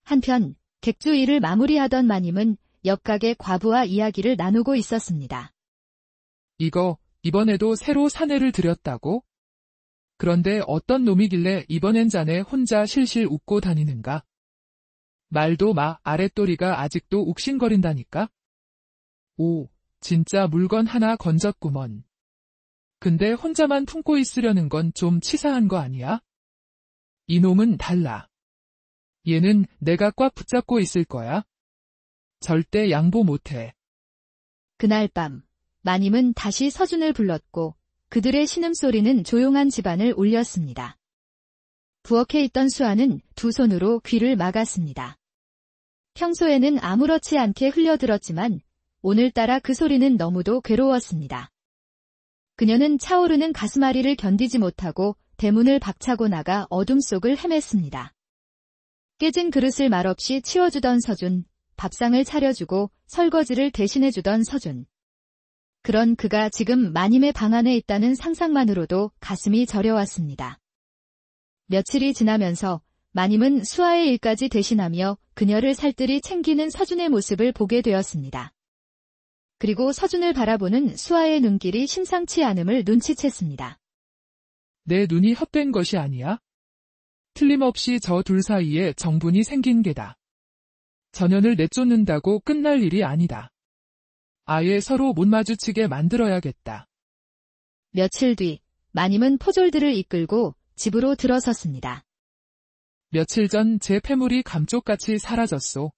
한편 객주 일을 마무리하던 마님은 옆가게 과부와 이야기를 나누고 있었습니다. 이거 이번에도 새로 사내를 들였다고? 그런데 어떤 놈이길래 이번엔 자네 혼자 실실 웃고 다니는가? 말도 마, 아랫도리가 아직도 욱신거린다니까? 오, 진짜 물건 하나 건졌구먼. 근데 혼자만 품고 있으려는 건 좀 치사한 거 아니야? 이놈은 달라. 얘는 내가 꽉 붙잡고 있을 거야. 절대 양보 못해. 그날 밤 마님은 다시 서준을 불렀고 그들의 신음소리는 조용한 집안을 울렸습니다. 부엌에 있던 수아는 두 손으로 귀를 막았습니다. 평소에는 아무렇지 않게 흘려들었지만 오늘따라 그 소리는 너무도 괴로웠습니다. 그녀는 차오르는 가슴앓이를 견디지 못하고 대문을 박차고 나가 어둠 속을 헤맸습니다. 깨진 그릇을 말없이 치워주던 서준, 밥상을 차려주고 설거지를 대신해주던 서준. 그런 그가 지금 마님의 방 안에 있다는 상상만으로도 가슴이 저려왔습니다. 며칠이 지나면서 마님은 수아의 일까지 대신하며 그녀를 살뜰히 챙기는 서준의 모습을 보게 되었습니다. 그리고 서준을 바라보는 수아의 눈길이 심상치 않음을 눈치챘습니다. 내 눈이 헛된 것이 아니야? 틀림없이 저 둘 사이에 정분이 생긴 게다. 전연을 내쫓는다고 끝날 일이 아니다. 아예 서로 못 마주치게 만들어야겠다. 며칠 뒤 마님은 포졸들을 이끌고 집으로 들어섰습니다. 며칠 전 제 폐물이 감쪽같이 사라졌소.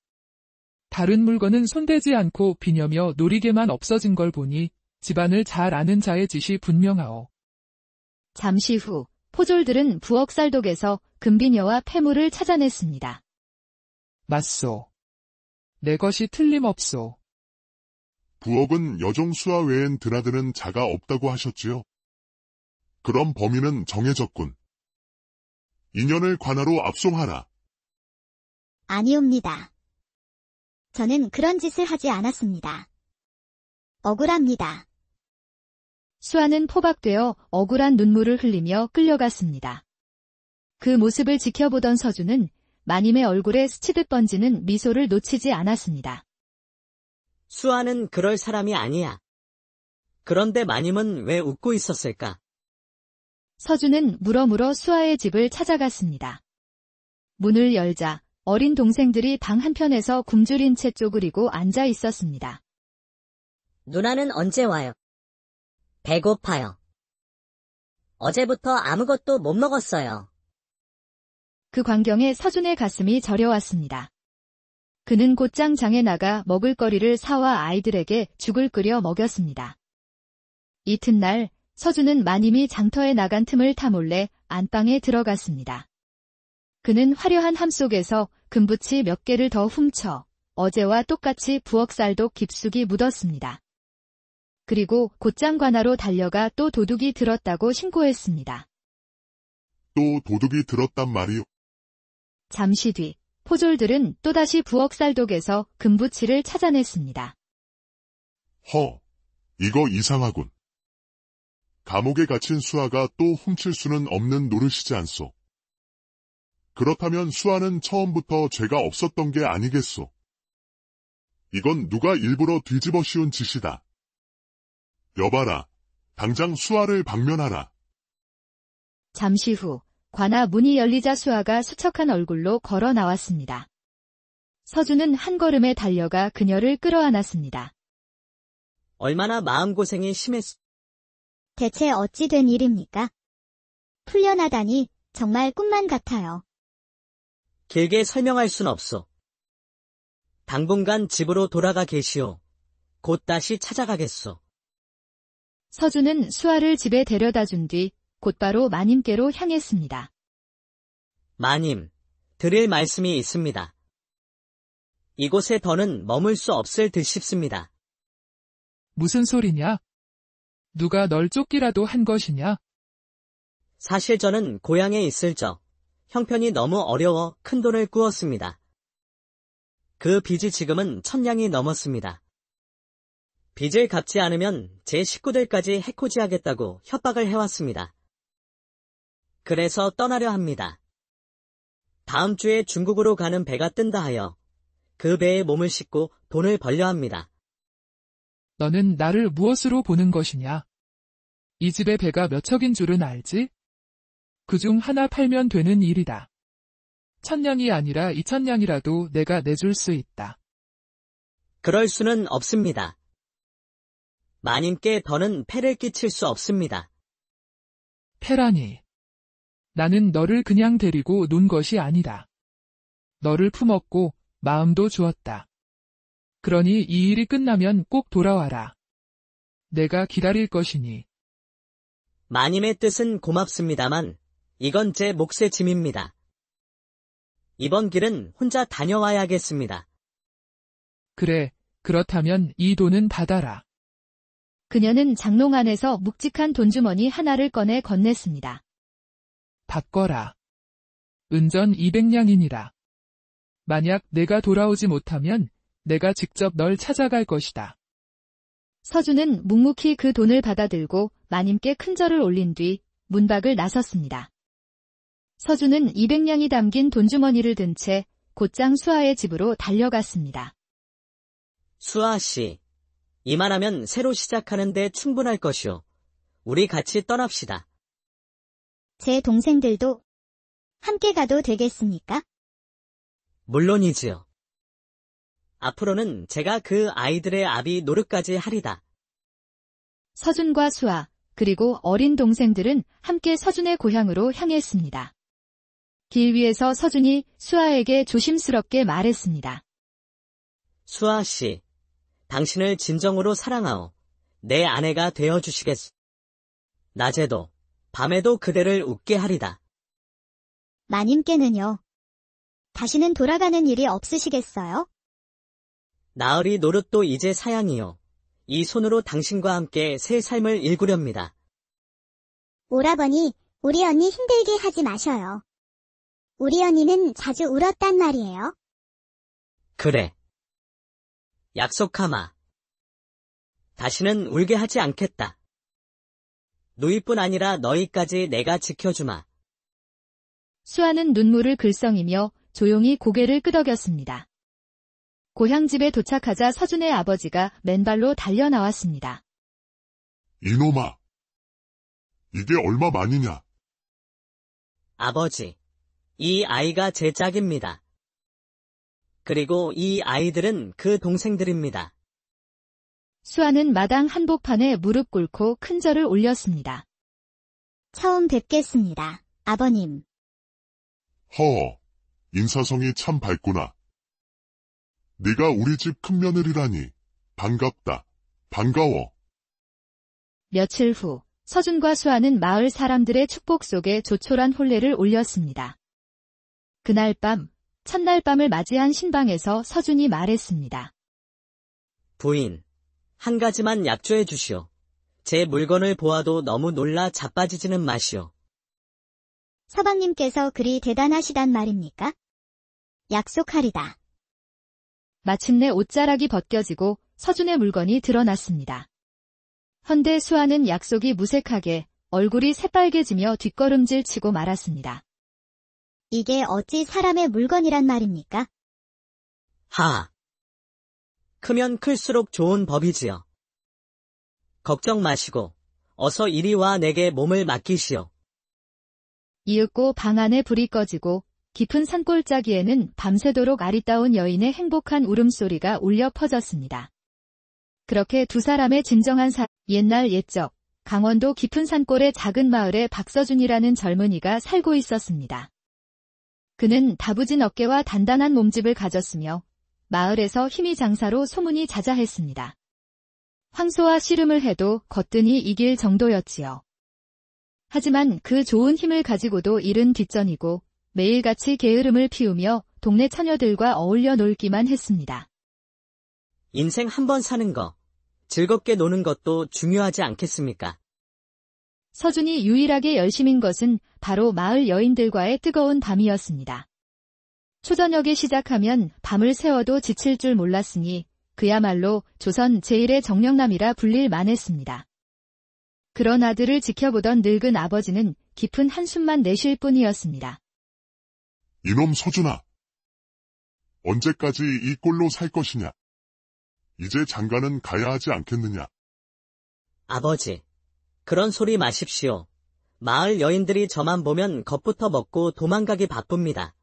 다른 물건은 손대지 않고 비녀며 노리개만 없어진 걸 보니 집안을 잘 아는 자의 짓이 분명하오. 잠시 후 포졸들은 부엌 쌀독에서 금비녀와 폐물을 찾아냈습니다. 맞소. 내 것이 틀림없소. 부엌은 여종 수아 외엔 드나드는 자가 없다고 하셨지요. 그럼 범인은 정해졌군. 인연을 관하로 압송하라. 아니옵니다. 저는 그런 짓을 하지 않았습니다. 억울합니다. 수아는 포박되어 억울한 눈물을 흘리며 끌려갔습니다. 그 모습을 지켜보던 서준은 마님의 얼굴에 스치듯 번지는 미소를 놓치지 않았습니다. 수아는 그럴 사람이 아니야. 그런데 마님은 왜 웃고 있었을까? 서준은 물어물어 수아의 집을 찾아갔습니다. 문을 열자 어린 동생들이 방 한편에서 굶주린 채 쪼그리고 앉아 있었습니다. 누나는 언제 와요? 배고파요. 어제부터 아무것도 못 먹었어요. 그 광경에 서준의 가슴이 저려왔습니다. 그는 곧장 장에 나가 먹을거리를 사와 아이들에게 죽을 끓여 먹였습니다. 이튿날 서준은 마님이 장터에 나간 틈을 타 몰래 안방에 들어갔습니다. 그는 화려한 함 속에서 금붙이 몇 개를 더 훔쳐 어제와 똑같이 부엌쌀도 깊숙이 묻었습니다. 그리고 곧장 관하로 달려가 또 도둑이 들었다고 신고했습니다. 또 도둑이 들었단 말이오. 잠시 뒤 포졸들은 또다시 부엌쌀독에서 금붙이를 찾아냈습니다. 허, 이거 이상하군. 감옥에 갇힌 수아가 또 훔칠 수는 없는 노릇이지 않소. 그렇다면 수아는 처음부터 죄가 없었던 게 아니겠소. 이건 누가 일부러 뒤집어 씌운 짓이다. 여봐라, 당장 수아를 방면하라. 잠시 후 관아 문이 열리자 수아가 수척한 얼굴로 걸어 나왔습니다. 서준은 한 걸음에 달려가 그녀를 끌어안았습니다. 얼마나 마음고생이 심했... 대체 어찌 된 일입니까? 풀려나다니 정말 꿈만 같아요. 길게 설명할 순 없소. 당분간 집으로 돌아가 계시오. 곧 다시 찾아가겠소. 서준은 수아를 집에 데려다 준 뒤 곧바로 마님께로 향했습니다. 마님, 드릴 말씀이 있습니다. 이곳에 더는 머물 수 없을 듯 싶습니다. 무슨 소리냐? 누가 널 쫓기라도 한 것이냐? 사실 저는 고향에 있을 적 형편이 너무 어려워 큰돈을 꾸었습니다. 그 빚이 지금은 1000냥이 넘었습니다. 빚을 갚지 않으면 제 식구들까지 해코지하겠다고 협박을 해왔습니다. 그래서 떠나려 합니다. 다음 주에 중국으로 가는 배가 뜬다 하여 그 배에 몸을 싣고 돈을 벌려 합니다. 너는 나를 무엇으로 보는 것이냐? 이 집의 배가 몇 척인 줄은 알지? 그중 하나 팔면 되는 일이다. 1000냥이 아니라 2000냥이라도 내가 내줄 수 있다. 그럴 수는 없습니다. 마님께 더는 폐를 끼칠 수 없습니다. 패라니. 나는 너를 그냥 데리고 논 것이 아니다. 너를 품었고 마음도 주었다. 그러니 이 일이 끝나면 꼭 돌아와라. 내가 기다릴 것이니. 마님의 뜻은 고맙습니다만 이건 제 몫의 짐입니다. 이번 길은 혼자 다녀와야겠습니다. 그래, 그렇다면 이 돈은 받아라. 그녀는 장롱 안에서 묵직한 돈주머니 하나를 꺼내 건넸습니다. 바꿔라. 은전 200냥이니라. 만약 내가 돌아오지 못하면 내가 직접 널 찾아갈 것이다. 서준은 묵묵히 그 돈을 받아들고 마님께 큰절을 올린 뒤 문밖을 나섰습니다. 서준은 200냥이 담긴 돈주머니를 든 채 곧장 수아의 집으로 달려갔습니다. 수아 씨, 이만하면 새로 시작하는데 충분할 것이오. 우리 같이 떠납시다. 제 동생들도 함께 가도 되겠습니까? 물론이지요. 앞으로는 제가 그 아이들의 아비 노릇까지 하리다. 서준과 수아, 그리고 어린 동생들은 함께 서준의 고향으로 향했습니다. 길 위에서 서준이 수아에게 조심스럽게 말했습니다. 수아 씨, 당신을 진정으로 사랑하오. 내 아내가 되어주시겠소. 낮에도 밤에도 그대를 웃게 하리다. 마님께는요. 다시는 돌아가는 일이 없으시겠어요? 나으리 노릇도 이제 사양이요. 이 손으로 당신과 함께 새 삶을 일구렵니다. 오라버니, 우리 언니 힘들게 하지 마셔요. 우리 언니는 자주 울었단 말이에요. 그래. 약속하마. 다시는 울게 하지 않겠다. 누이뿐 아니라 너희까지 내가 지켜주마. 수아는 눈물을 글썽이며 조용히 고개를 끄덕였습니다. 고향집에 도착하자 서준의 아버지가 맨발로 달려나왔습니다. 이놈아! 이게 얼마 만이냐? 아버지, 이 아이가 제 짝입니다. 그리고 이 아이들은 그 동생들입니다. 수아는 마당 한복판에 무릎 꿇고 큰절을 올렸습니다. 처음 뵙겠습니다, 아버님. 허, 인사성이 참 밝구나. 네가 우리 집 큰며느리라니. 반갑다. 반가워. 며칠 후 서준과 수아는 마을 사람들의 축복 속에 조촐한 혼례를 올렸습니다. 그날 밤, 첫날 밤을 맞이한 신방에서 서준이 말했습니다. 부인, 한 가지만 약조해 주시오. 제 물건을 보아도 너무 놀라 자빠지지는 마시오. 서방님께서 그리 대단하시단 말입니까? 약속하리다. 마침내 옷자락이 벗겨지고 서준의 물건이 드러났습니다. 헌데 수아는 약속이 무색하게 얼굴이 새빨개지며 뒷걸음질 치고 말았습니다. 이게 어찌 사람의 물건이란 말입니까? 하. 크면 클수록 좋은 법이지요. 걱정 마시고 어서 이리 와 내게 몸을 맡기시오. 이윽고 방 안에 불이 꺼지고 깊은 산골짜기에는 밤새도록 아리따운 여인의 행복한 울음소리가 울려 퍼졌습니다. 그렇게 두 사람의 진정한 옛날 옛적 강원도 깊은 산골의 작은 마을에 박서준이라는 젊은이가 살고 있었습니다. 그는 다부진 어깨와 단단한 몸집을 가졌으며 마을에서 힘이 장사로 소문이 자자했습니다. 황소와 씨름을 해도 거뜬히 이길 정도였지요. 하지만 그 좋은 힘을 가지고도 일은 뒷전이고 매일같이 게으름을 피우며 동네 처녀들과 어울려 놀기만 했습니다. 인생 한 번 사는 거, 즐겁게 노는 것도 중요하지 않겠습니까? 서준이 유일하게 열심인 것은 바로 마을 여인들과의 뜨거운 밤이었습니다. 초저녁에 시작하면 밤을 새워도 지칠 줄 몰랐으니 그야말로 조선 제1의 정령남이라 불릴 만했습니다. 그런 아들을 지켜보던 늙은 아버지는 깊은 한숨만 내쉴 뿐이었습니다. 이놈 서준아. 언제까지 이 꼴로 살 것이냐? 이제 장가는 가야 하지 않겠느냐? 아버지, 그런 소리 마십시오. 마을 여인들이 저만 보면 겁부터 먹고 도망가기 바쁩니다.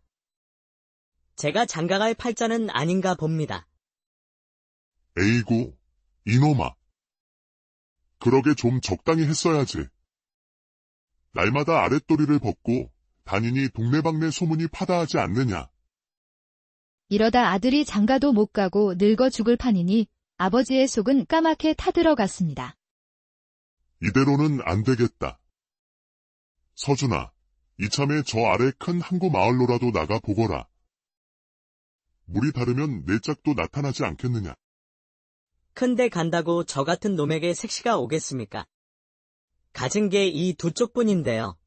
제가 장가갈 팔자는 아닌가 봅니다. 에이구, 이놈아. 그러게 좀 적당히 했어야지. 날마다 아랫도리를 벗고 다니니 동네방네 소문이 파다하지 않느냐. 이러다 아들이 장가도 못 가고 늙어 죽을 판이니 아버지의 속은 까맣게 타들어갔습니다. 이대로는 안 되겠다. 서준아, 이참에 저 아래 큰 항구 마을로라도 나가 보거라. 물이 다르면 내 짝도 나타나지 않겠느냐. 큰데 간다고 저 같은 놈에게 색시가 오겠습니까? 가진 게 이 두 쪽뿐인데요.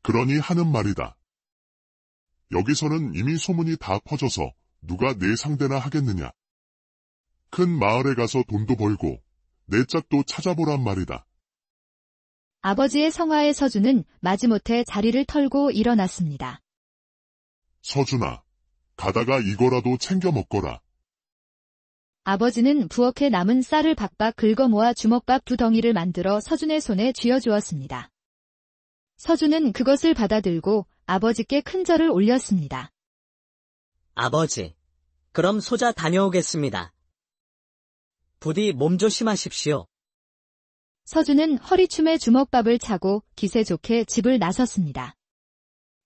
그러니 하는 말이다. 여기서는 이미 소문이 다 퍼져서 누가 내 상대나 하겠느냐. 큰 마을에 가서 돈도 벌고 내 짝도 찾아보란 말이다. 아버지의 성화에 서준은 마지못해 자리를 털고 일어났습니다. 서준아, 가다가 이거라도 챙겨 먹거라. 아버지는 부엌에 남은 쌀을 박박 긁어 모아 주먹밥 두 덩이를 만들어 서준의 손에 쥐어주었습니다. 서준은 그것을 받아들고 아버지께 큰 절을 올렸습니다. 아버지, 그럼 소자 다녀오겠습니다. 부디 몸 조심하십시오. 서준은 허리춤에 주먹밥을 차고 기세 좋게 집을 나섰습니다.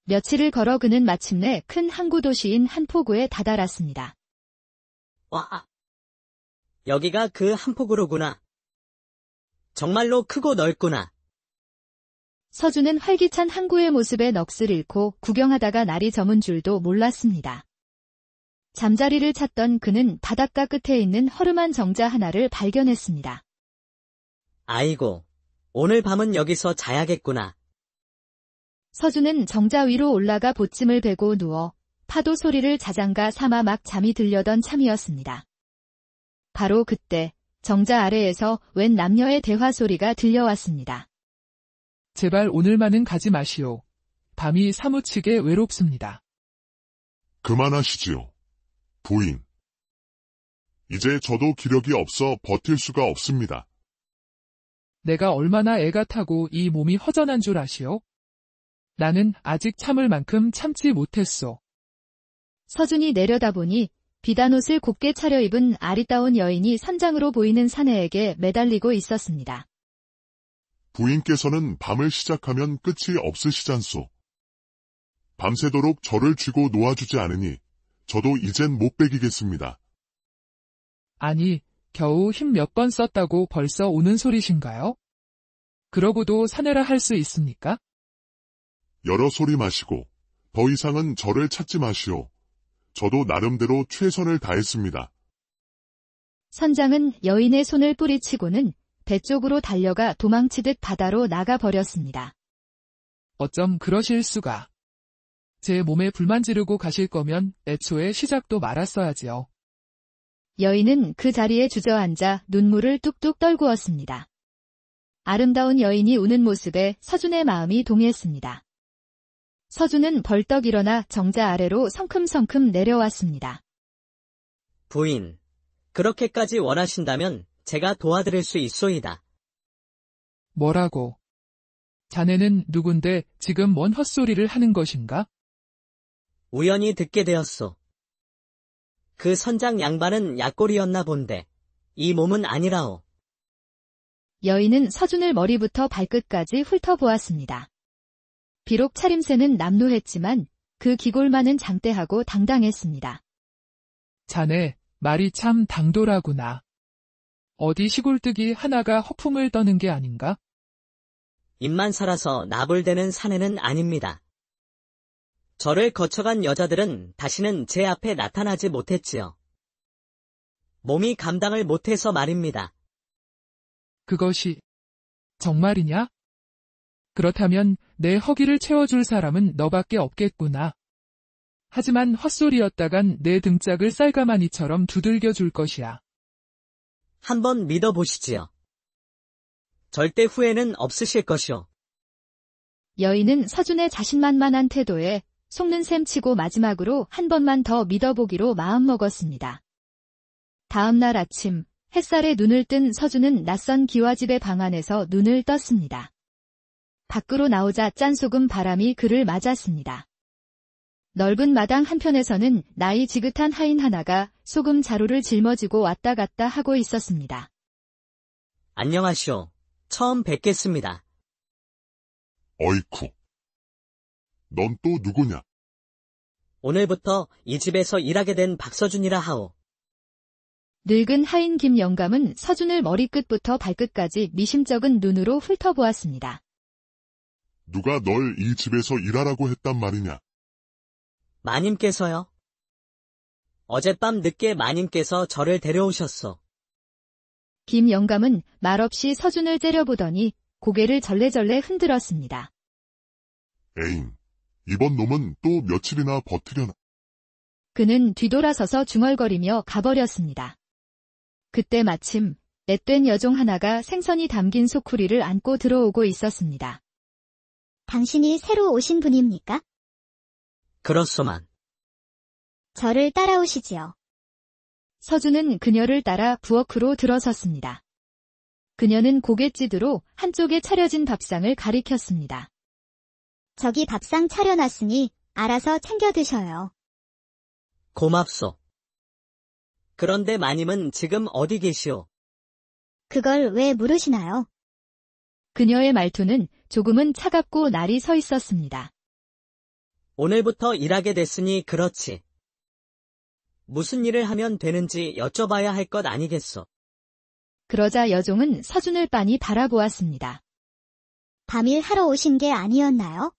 며칠을 걸어 그는 마침내 큰 항구 도시인 한포구에 다다랐습니다. 와, 여기가 그 한포구로구나. 정말로 크고 넓구나. 서준은 활기찬 항구의 모습에 넋을 잃고 구경하다가 날이 저문 줄도 몰랐습니다. 잠자리를 찾던 그는 바닷가 끝에 있는 허름한 정자 하나를 발견했습니다. 아이고, 오늘 밤은 여기서 자야겠구나. 서준은 정자 위로 올라가 보침을 베고 누워 파도 소리를 자장가 삼아 막 잠이 들려던 참이었습니다. 바로 그때 정자 아래에서 웬 남녀의 대화 소리가 들려왔습니다. 제발 오늘만은 가지 마시오. 밤이 사무치게 외롭습니다. 그만하시지요. 부인. 이제 저도 기력이 없어 버틸 수가 없습니다. 내가 얼마나 애가 타고 이 몸이 허전한 줄 아시오? 나는 아직 참을 만큼 참지 못했소. 서준이 내려다보니 비단옷을 곱게 차려입은 아리따운 여인이 선장으로 보이는 사내에게 매달리고 있었습니다. 부인께서는 밤을 시작하면 끝이 없으시잖소. 밤새도록 저를 쥐고 놓아주지 않으니 저도 이젠 못 베기겠습니다. 아니, 겨우 힘 몇 번 썼다고 벌써 오는 소리신가요? 그러고도 사내라 할 수 있습니까? 여러 소리 마시고 더 이상은 저를 찾지 마시오. 저도 나름대로 최선을 다했습니다. 선장은 여인의 손을 뿌리치고는 배 쪽으로 달려가 도망치듯 바다로 나가버렸습니다. 어쩜 그러실 수가. 제 몸에 불만 지르고 가실 거면 애초에 시작도 말았어야지요. 여인은 그 자리에 주저앉아 눈물을 뚝뚝 떨구었습니다. 아름다운 여인이 우는 모습에 서준의 마음이 동했습니다. 서준은 벌떡 일어나 정자 아래로 성큼성큼 내려왔습니다. 부인, 그렇게까지 원하신다면 제가 도와드릴 수 있소이다. 뭐라고? 자네는 누군데 지금 뭔 헛소리를 하는 것인가? 우연히 듣게 되었소. 그 선장 양반은 약골이었나 본데 이 몸은 아니라오. 여인은 서준을 머리부터 발끝까지 훑어보았습니다. 비록 차림새는 남루했지만 그 기골만은 장대하고 당당했습니다. 자네, 말이 참 당돌하구나. 어디 시골뜨기 하나가 허풍을 떠는 게 아닌가? 입만 살아서 나불대는 사내는 아닙니다. 저를 거쳐간 여자들은 다시는 제 앞에 나타나지 못했지요. 몸이 감당을 못해서 말입니다. 그것이 정말이냐? 그렇다면 내 허기를 채워줄 사람은 너밖에 없겠구나. 하지만 헛소리였다간 내 등짝을 쌀가마니처럼 두들겨 줄 것이야. 한번 믿어보시지요. 절대 후회는 없으실 것이오. 여인은 서준의 자신만만한 태도에 속는 셈 치고 마지막으로 한 번만 더 믿어보기로 마음먹었습니다. 다음 날 아침 햇살에 눈을 뜬 서준은 낯선 기와집의 방 안에서 눈을 떴습니다. 밖으로 나오자 짠소금 바람이 그를 맞았습니다. 넓은 마당 한편에서는 나이 지긋한 하인 하나가 소금 자루를 짊어지고 왔다 갔다 하고 있었습니다. 안녕하시오. 처음 뵙겠습니다. 어이쿠. 넌 또 누구냐? 오늘부터 이 집에서 일하게 된 박서준이라 하오. 늙은 하인 김영감은 서준을 머리끝부터 발끝까지 미심쩍은 눈으로 훑어보았습니다. 누가 널 이 집에서 일하라고 했단 말이냐? 마님께서요. 어젯밤 늦게 마님께서 저를 데려오셨소. 김영감은 말없이 서준을 째려보더니 고개를 절레절레 흔들었습니다. 에잉, 이번 놈은 또 며칠이나 버티려나? 그는 뒤돌아서서 중얼거리며 가버렸습니다. 그때 마침 앳된 여종 하나가 생선이 담긴 소쿠리를 안고 들어오고 있었습니다. 당신이 새로 오신 분입니까? 그렇소만. 저를 따라오시지요. 서준은 그녀를 따라 부엌으로 들어섰습니다. 그녀는 고갯짓으로 한쪽에 차려진 밥상을 가리켰습니다. 저기 밥상 차려놨으니 알아서 챙겨 드셔요. 고맙소. 그런데 마님은 지금 어디 계시오? 그걸 왜 물으시나요? 그녀의 말투는 조금은 차갑고 날이 서 있었습니다. 오늘부터 일하게 됐으니 그렇지. 무슨 일을 하면 되는지 여쭤봐야 할 것 아니겠소. 그러자 여종은 서준을 빤히 바라보았습니다. 밤일 하러 오신 게 아니었나요?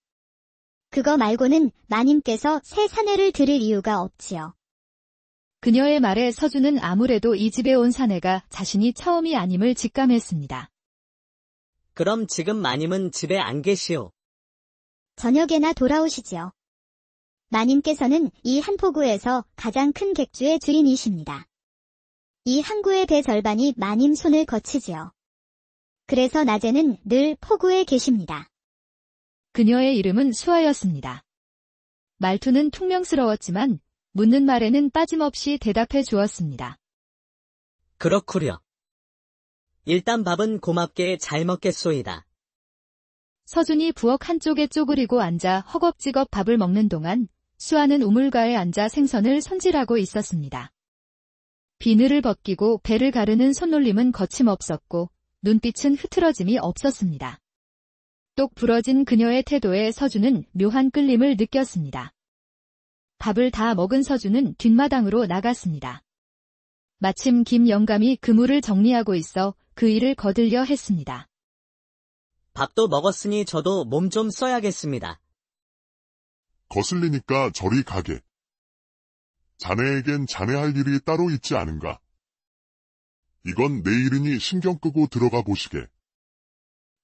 그거 말고는 마님께서 새 사내를 들을 이유가 없지요. 그녀의 말에 서준은 아무래도 이 집에 온 사내가 자신이 처음이 아님을 직감했습니다. 그럼 지금 마님은 집에 안 계시오. 저녁에나 돌아오시지요. 마님께서는 이 한 포구에서 가장 큰 객주의 주인이십니다. 이 항구의 배 절반이 마님 손을 거치지요. 그래서 낮에는 늘 포구에 계십니다. 그녀의 이름은 수아였습니다. 말투는 퉁명스러웠지만 묻는 말에는 빠짐없이 대답해 주었습니다. 그렇구려. 일단 밥은 고맙게 잘 먹겠소이다. 서준이 부엌 한쪽에 쪼그리고 앉아 허겁지겁 밥을 먹는 동안 수아는 우물가에 앉아 생선을 손질하고 있었습니다. 비늘을 벗기고 배를 가르는 손놀림은 거침없었고 눈빛은 흐트러짐이 없었습니다. 똑 부러진 그녀의 태도에 서준은 묘한 끌림을 느꼈습니다. 밥을 다 먹은 서준은 뒷마당으로 나갔습니다. 마침 김영감이 그물을 정리하고 있어 그 일을 거들려 했습니다. 밥도 먹었으니 저도 몸 좀 써야겠습니다. 거슬리니까 저리 가게. 자네에겐 자네 할 일이 따로 있지 않은가? 이건 내 일이니 신경 끄고 들어가 보시게.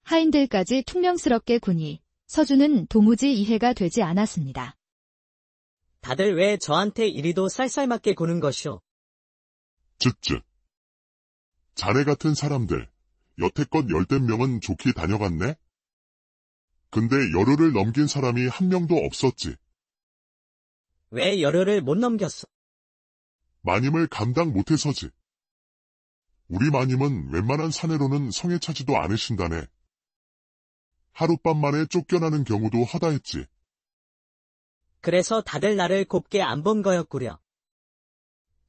하인들까지 퉁명스럽게 구니 서준은 도무지 이해가 되지 않았습니다. 다들 왜 저한테 이리도 쌀쌀맞게 구는 것이오? 쯧쯧. 자네 같은 사람들, 여태껏 10댓 명은 좋게 다녀갔네? 근데 열흘을 넘긴 사람이 한 명도 없었지. 왜 열흘을 못 넘겼어? 마님을 감당 못해서지. 우리 마님은 웬만한 사내로는 성에 차지도 않으신다네. 하룻밤 만에 쫓겨나는 경우도 허다했지. 그래서 다들 나를 곱게 안 본 거였구려.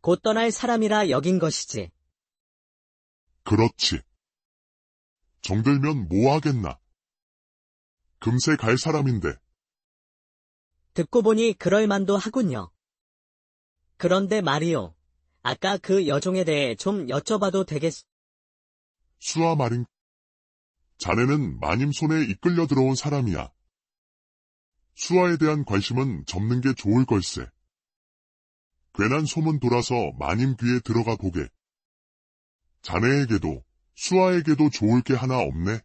곧 떠날 사람이라 여긴 것이지. 그렇지. 정들면 뭐 하겠나. 금세 갈 사람인데. 듣고 보니 그럴 만도 하군요. 그런데 말이요. 아까 그 여종에 대해 좀 여쭤봐도 되겠소? 수아 말인. 자네는 마님 손에 이끌려 들어온 사람이야. 수아에 대한 관심은 접는 게 좋을 걸세. 괜한 소문 돌아서 마님 귀에 들어가 보게. 자네에게도 수아에게도 좋을 게 하나 없네.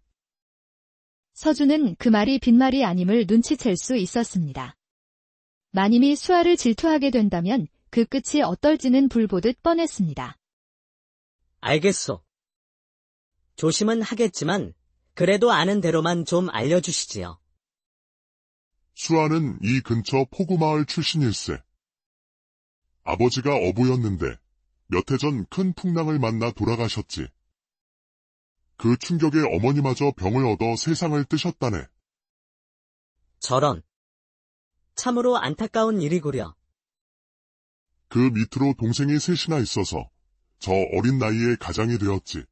서준은 그 말이 빈말이 아님을 눈치챌 수 있었습니다. 마님이 수아를 질투하게 된다면 그 끝이 어떨지는 불보듯 뻔했습니다. 알겠소. 조심은 하겠지만 그래도 아는 대로만 좀 알려주시지요. 수아는 이 근처 포구마을 출신일세. 아버지가 어부였는데 몇 해 전 큰 풍랑을 만나 돌아가셨지. 그 충격에 어머니마저 병을 얻어 세상을 뜨셨다네. 저런. 참으로 안타까운 일이구려. 그 밑으로 동생이 셋이나 있어서 저 어린 나이에 가장이 되었지.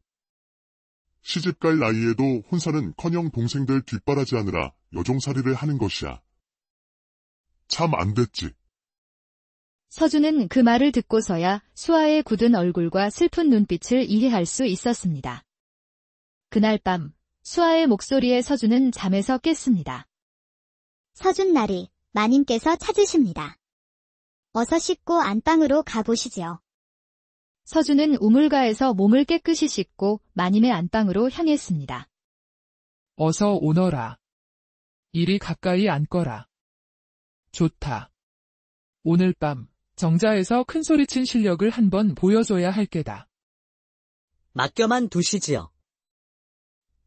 시집갈 나이에도 혼사는커녕 동생들 뒷바라지하느라 여종살이를 하는 것이야. 참 안 됐지. 서준은 그 말을 듣고서야 수아의 굳은 얼굴과 슬픈 눈빛을 이해할 수 있었습니다. 그날 밤 수아의 목소리에 서준은 잠에서 깼습니다. 서준 나리, 마님께서 찾으십니다. 어서 씻고 안방으로 가보시지요. 서준은 우물가에서 몸을 깨끗이 씻고 마님의 안방으로 향했습니다. 어서 오너라. 이리 가까이 앉거라. 좋다. 오늘 밤 정자에서 큰소리친 실력을 한번 보여줘야 할 게다. 맡겨만 두시지요.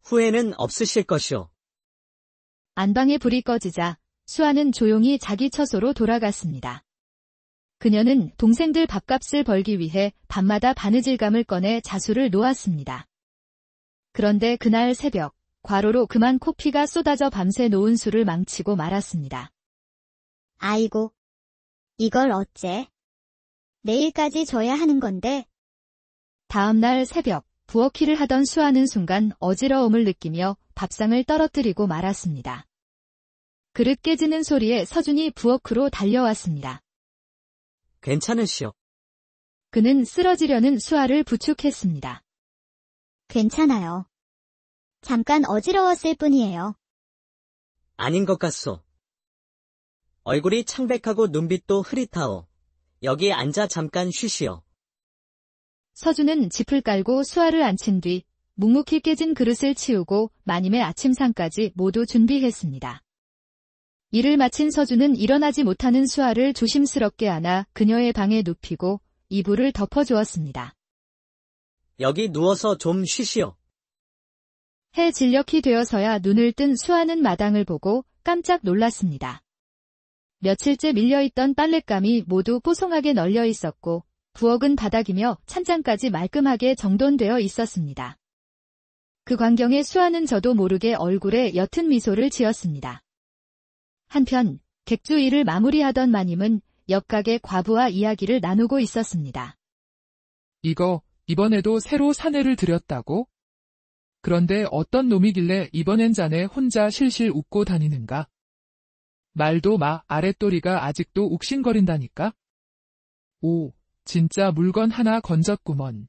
후회는 없으실 것이오. 안방에 불이 꺼지자 수아는 조용히 자기 처소로 돌아갔습니다. 그녀는 동생들 밥값을 벌기 위해 밤마다 바느질감을 꺼내 자수를 놓았습니다. 그런데 그날 새벽, 과로로 그만 코피가 쏟아져 밤새 놓은 술을 망치고 말았습니다. 아이고, 이걸 어째? 내일까지 줘야 하는 건데. 다음 날 새벽, 부엌일을 하던 수아는 순간 어지러움을 느끼며 밥상을 떨어뜨리고 말았습니다. 그릇 깨지는 소리에 서준이 부엌으로 달려왔습니다. 괜찮으시오. 그는 쓰러지려는 수아를 부축했습니다. 괜찮아요. 잠깐 어지러웠을 뿐이에요. 아닌 것 같소. 얼굴이 창백하고 눈빛도 흐릿하오. 여기 앉아 잠깐 쉬시오. 서준은 짚을 깔고 수아를 앉힌 뒤 묵묵히 깨진 그릇을 치우고 마님의 아침상까지 모두 준비했습니다. 일을 마친 서준은 일어나지 못하는 수아를 조심스럽게 안아 그녀의 방에 눕히고 이불을 덮어주었습니다. 여기 누워서 좀 쉬시오. 해 진력이 되어서야 눈을 뜬 수아는 마당을 보고 깜짝 놀랐습니다. 며칠째 밀려있던 빨랫감이 모두 뽀송하게 널려 있었고 부엌은 바닥이며 찬장까지 말끔하게 정돈되어 있었습니다. 그 광경에 수아는 저도 모르게 얼굴에 옅은 미소를 지었습니다. 한편 객주 일을 마무리하던 마님은 옆가게 과부와 이야기를 나누고 있었습니다. 이거 이번에도 새로 사내를 들였다고? 그런데 어떤 놈이길래 이번엔 자네 혼자 실실 웃고 다니는가? 말도 마, 아랫도리가 아직도 욱신거린다니까? 오, 진짜 물건 하나 건졌구먼.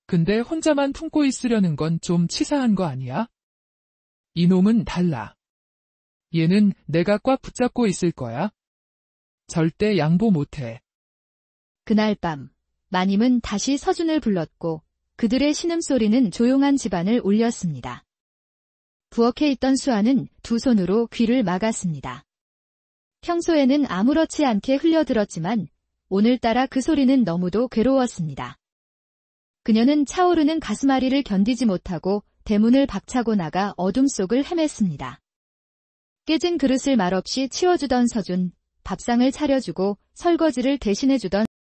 근데 혼자만 품고 있으려는 건 좀 치사한 거 아니야? 이놈은 달라. 얘는 내가 꽉 붙잡고 있을 거야. 절대 양보 못해. 그날 밤 마님은 다시 서준을 불렀고 그들의 신음소리는 조용한 집안을 울렸습니다. 부엌에 있던 수아는 두 손으로 귀를 막았습니다. 평소에는 아무렇지 않게 흘려들었지만 오늘따라 그 소리는 너무도 괴로웠습니다. 그녀는 차오르는 가슴앓이를 견디지 못하고 대문을 박차고 나가 어둠 속을 헤맸습니다. 깨진 그릇을 말없이 치워주던 서준, 밥상을 차려주고 설거지를 대신해주던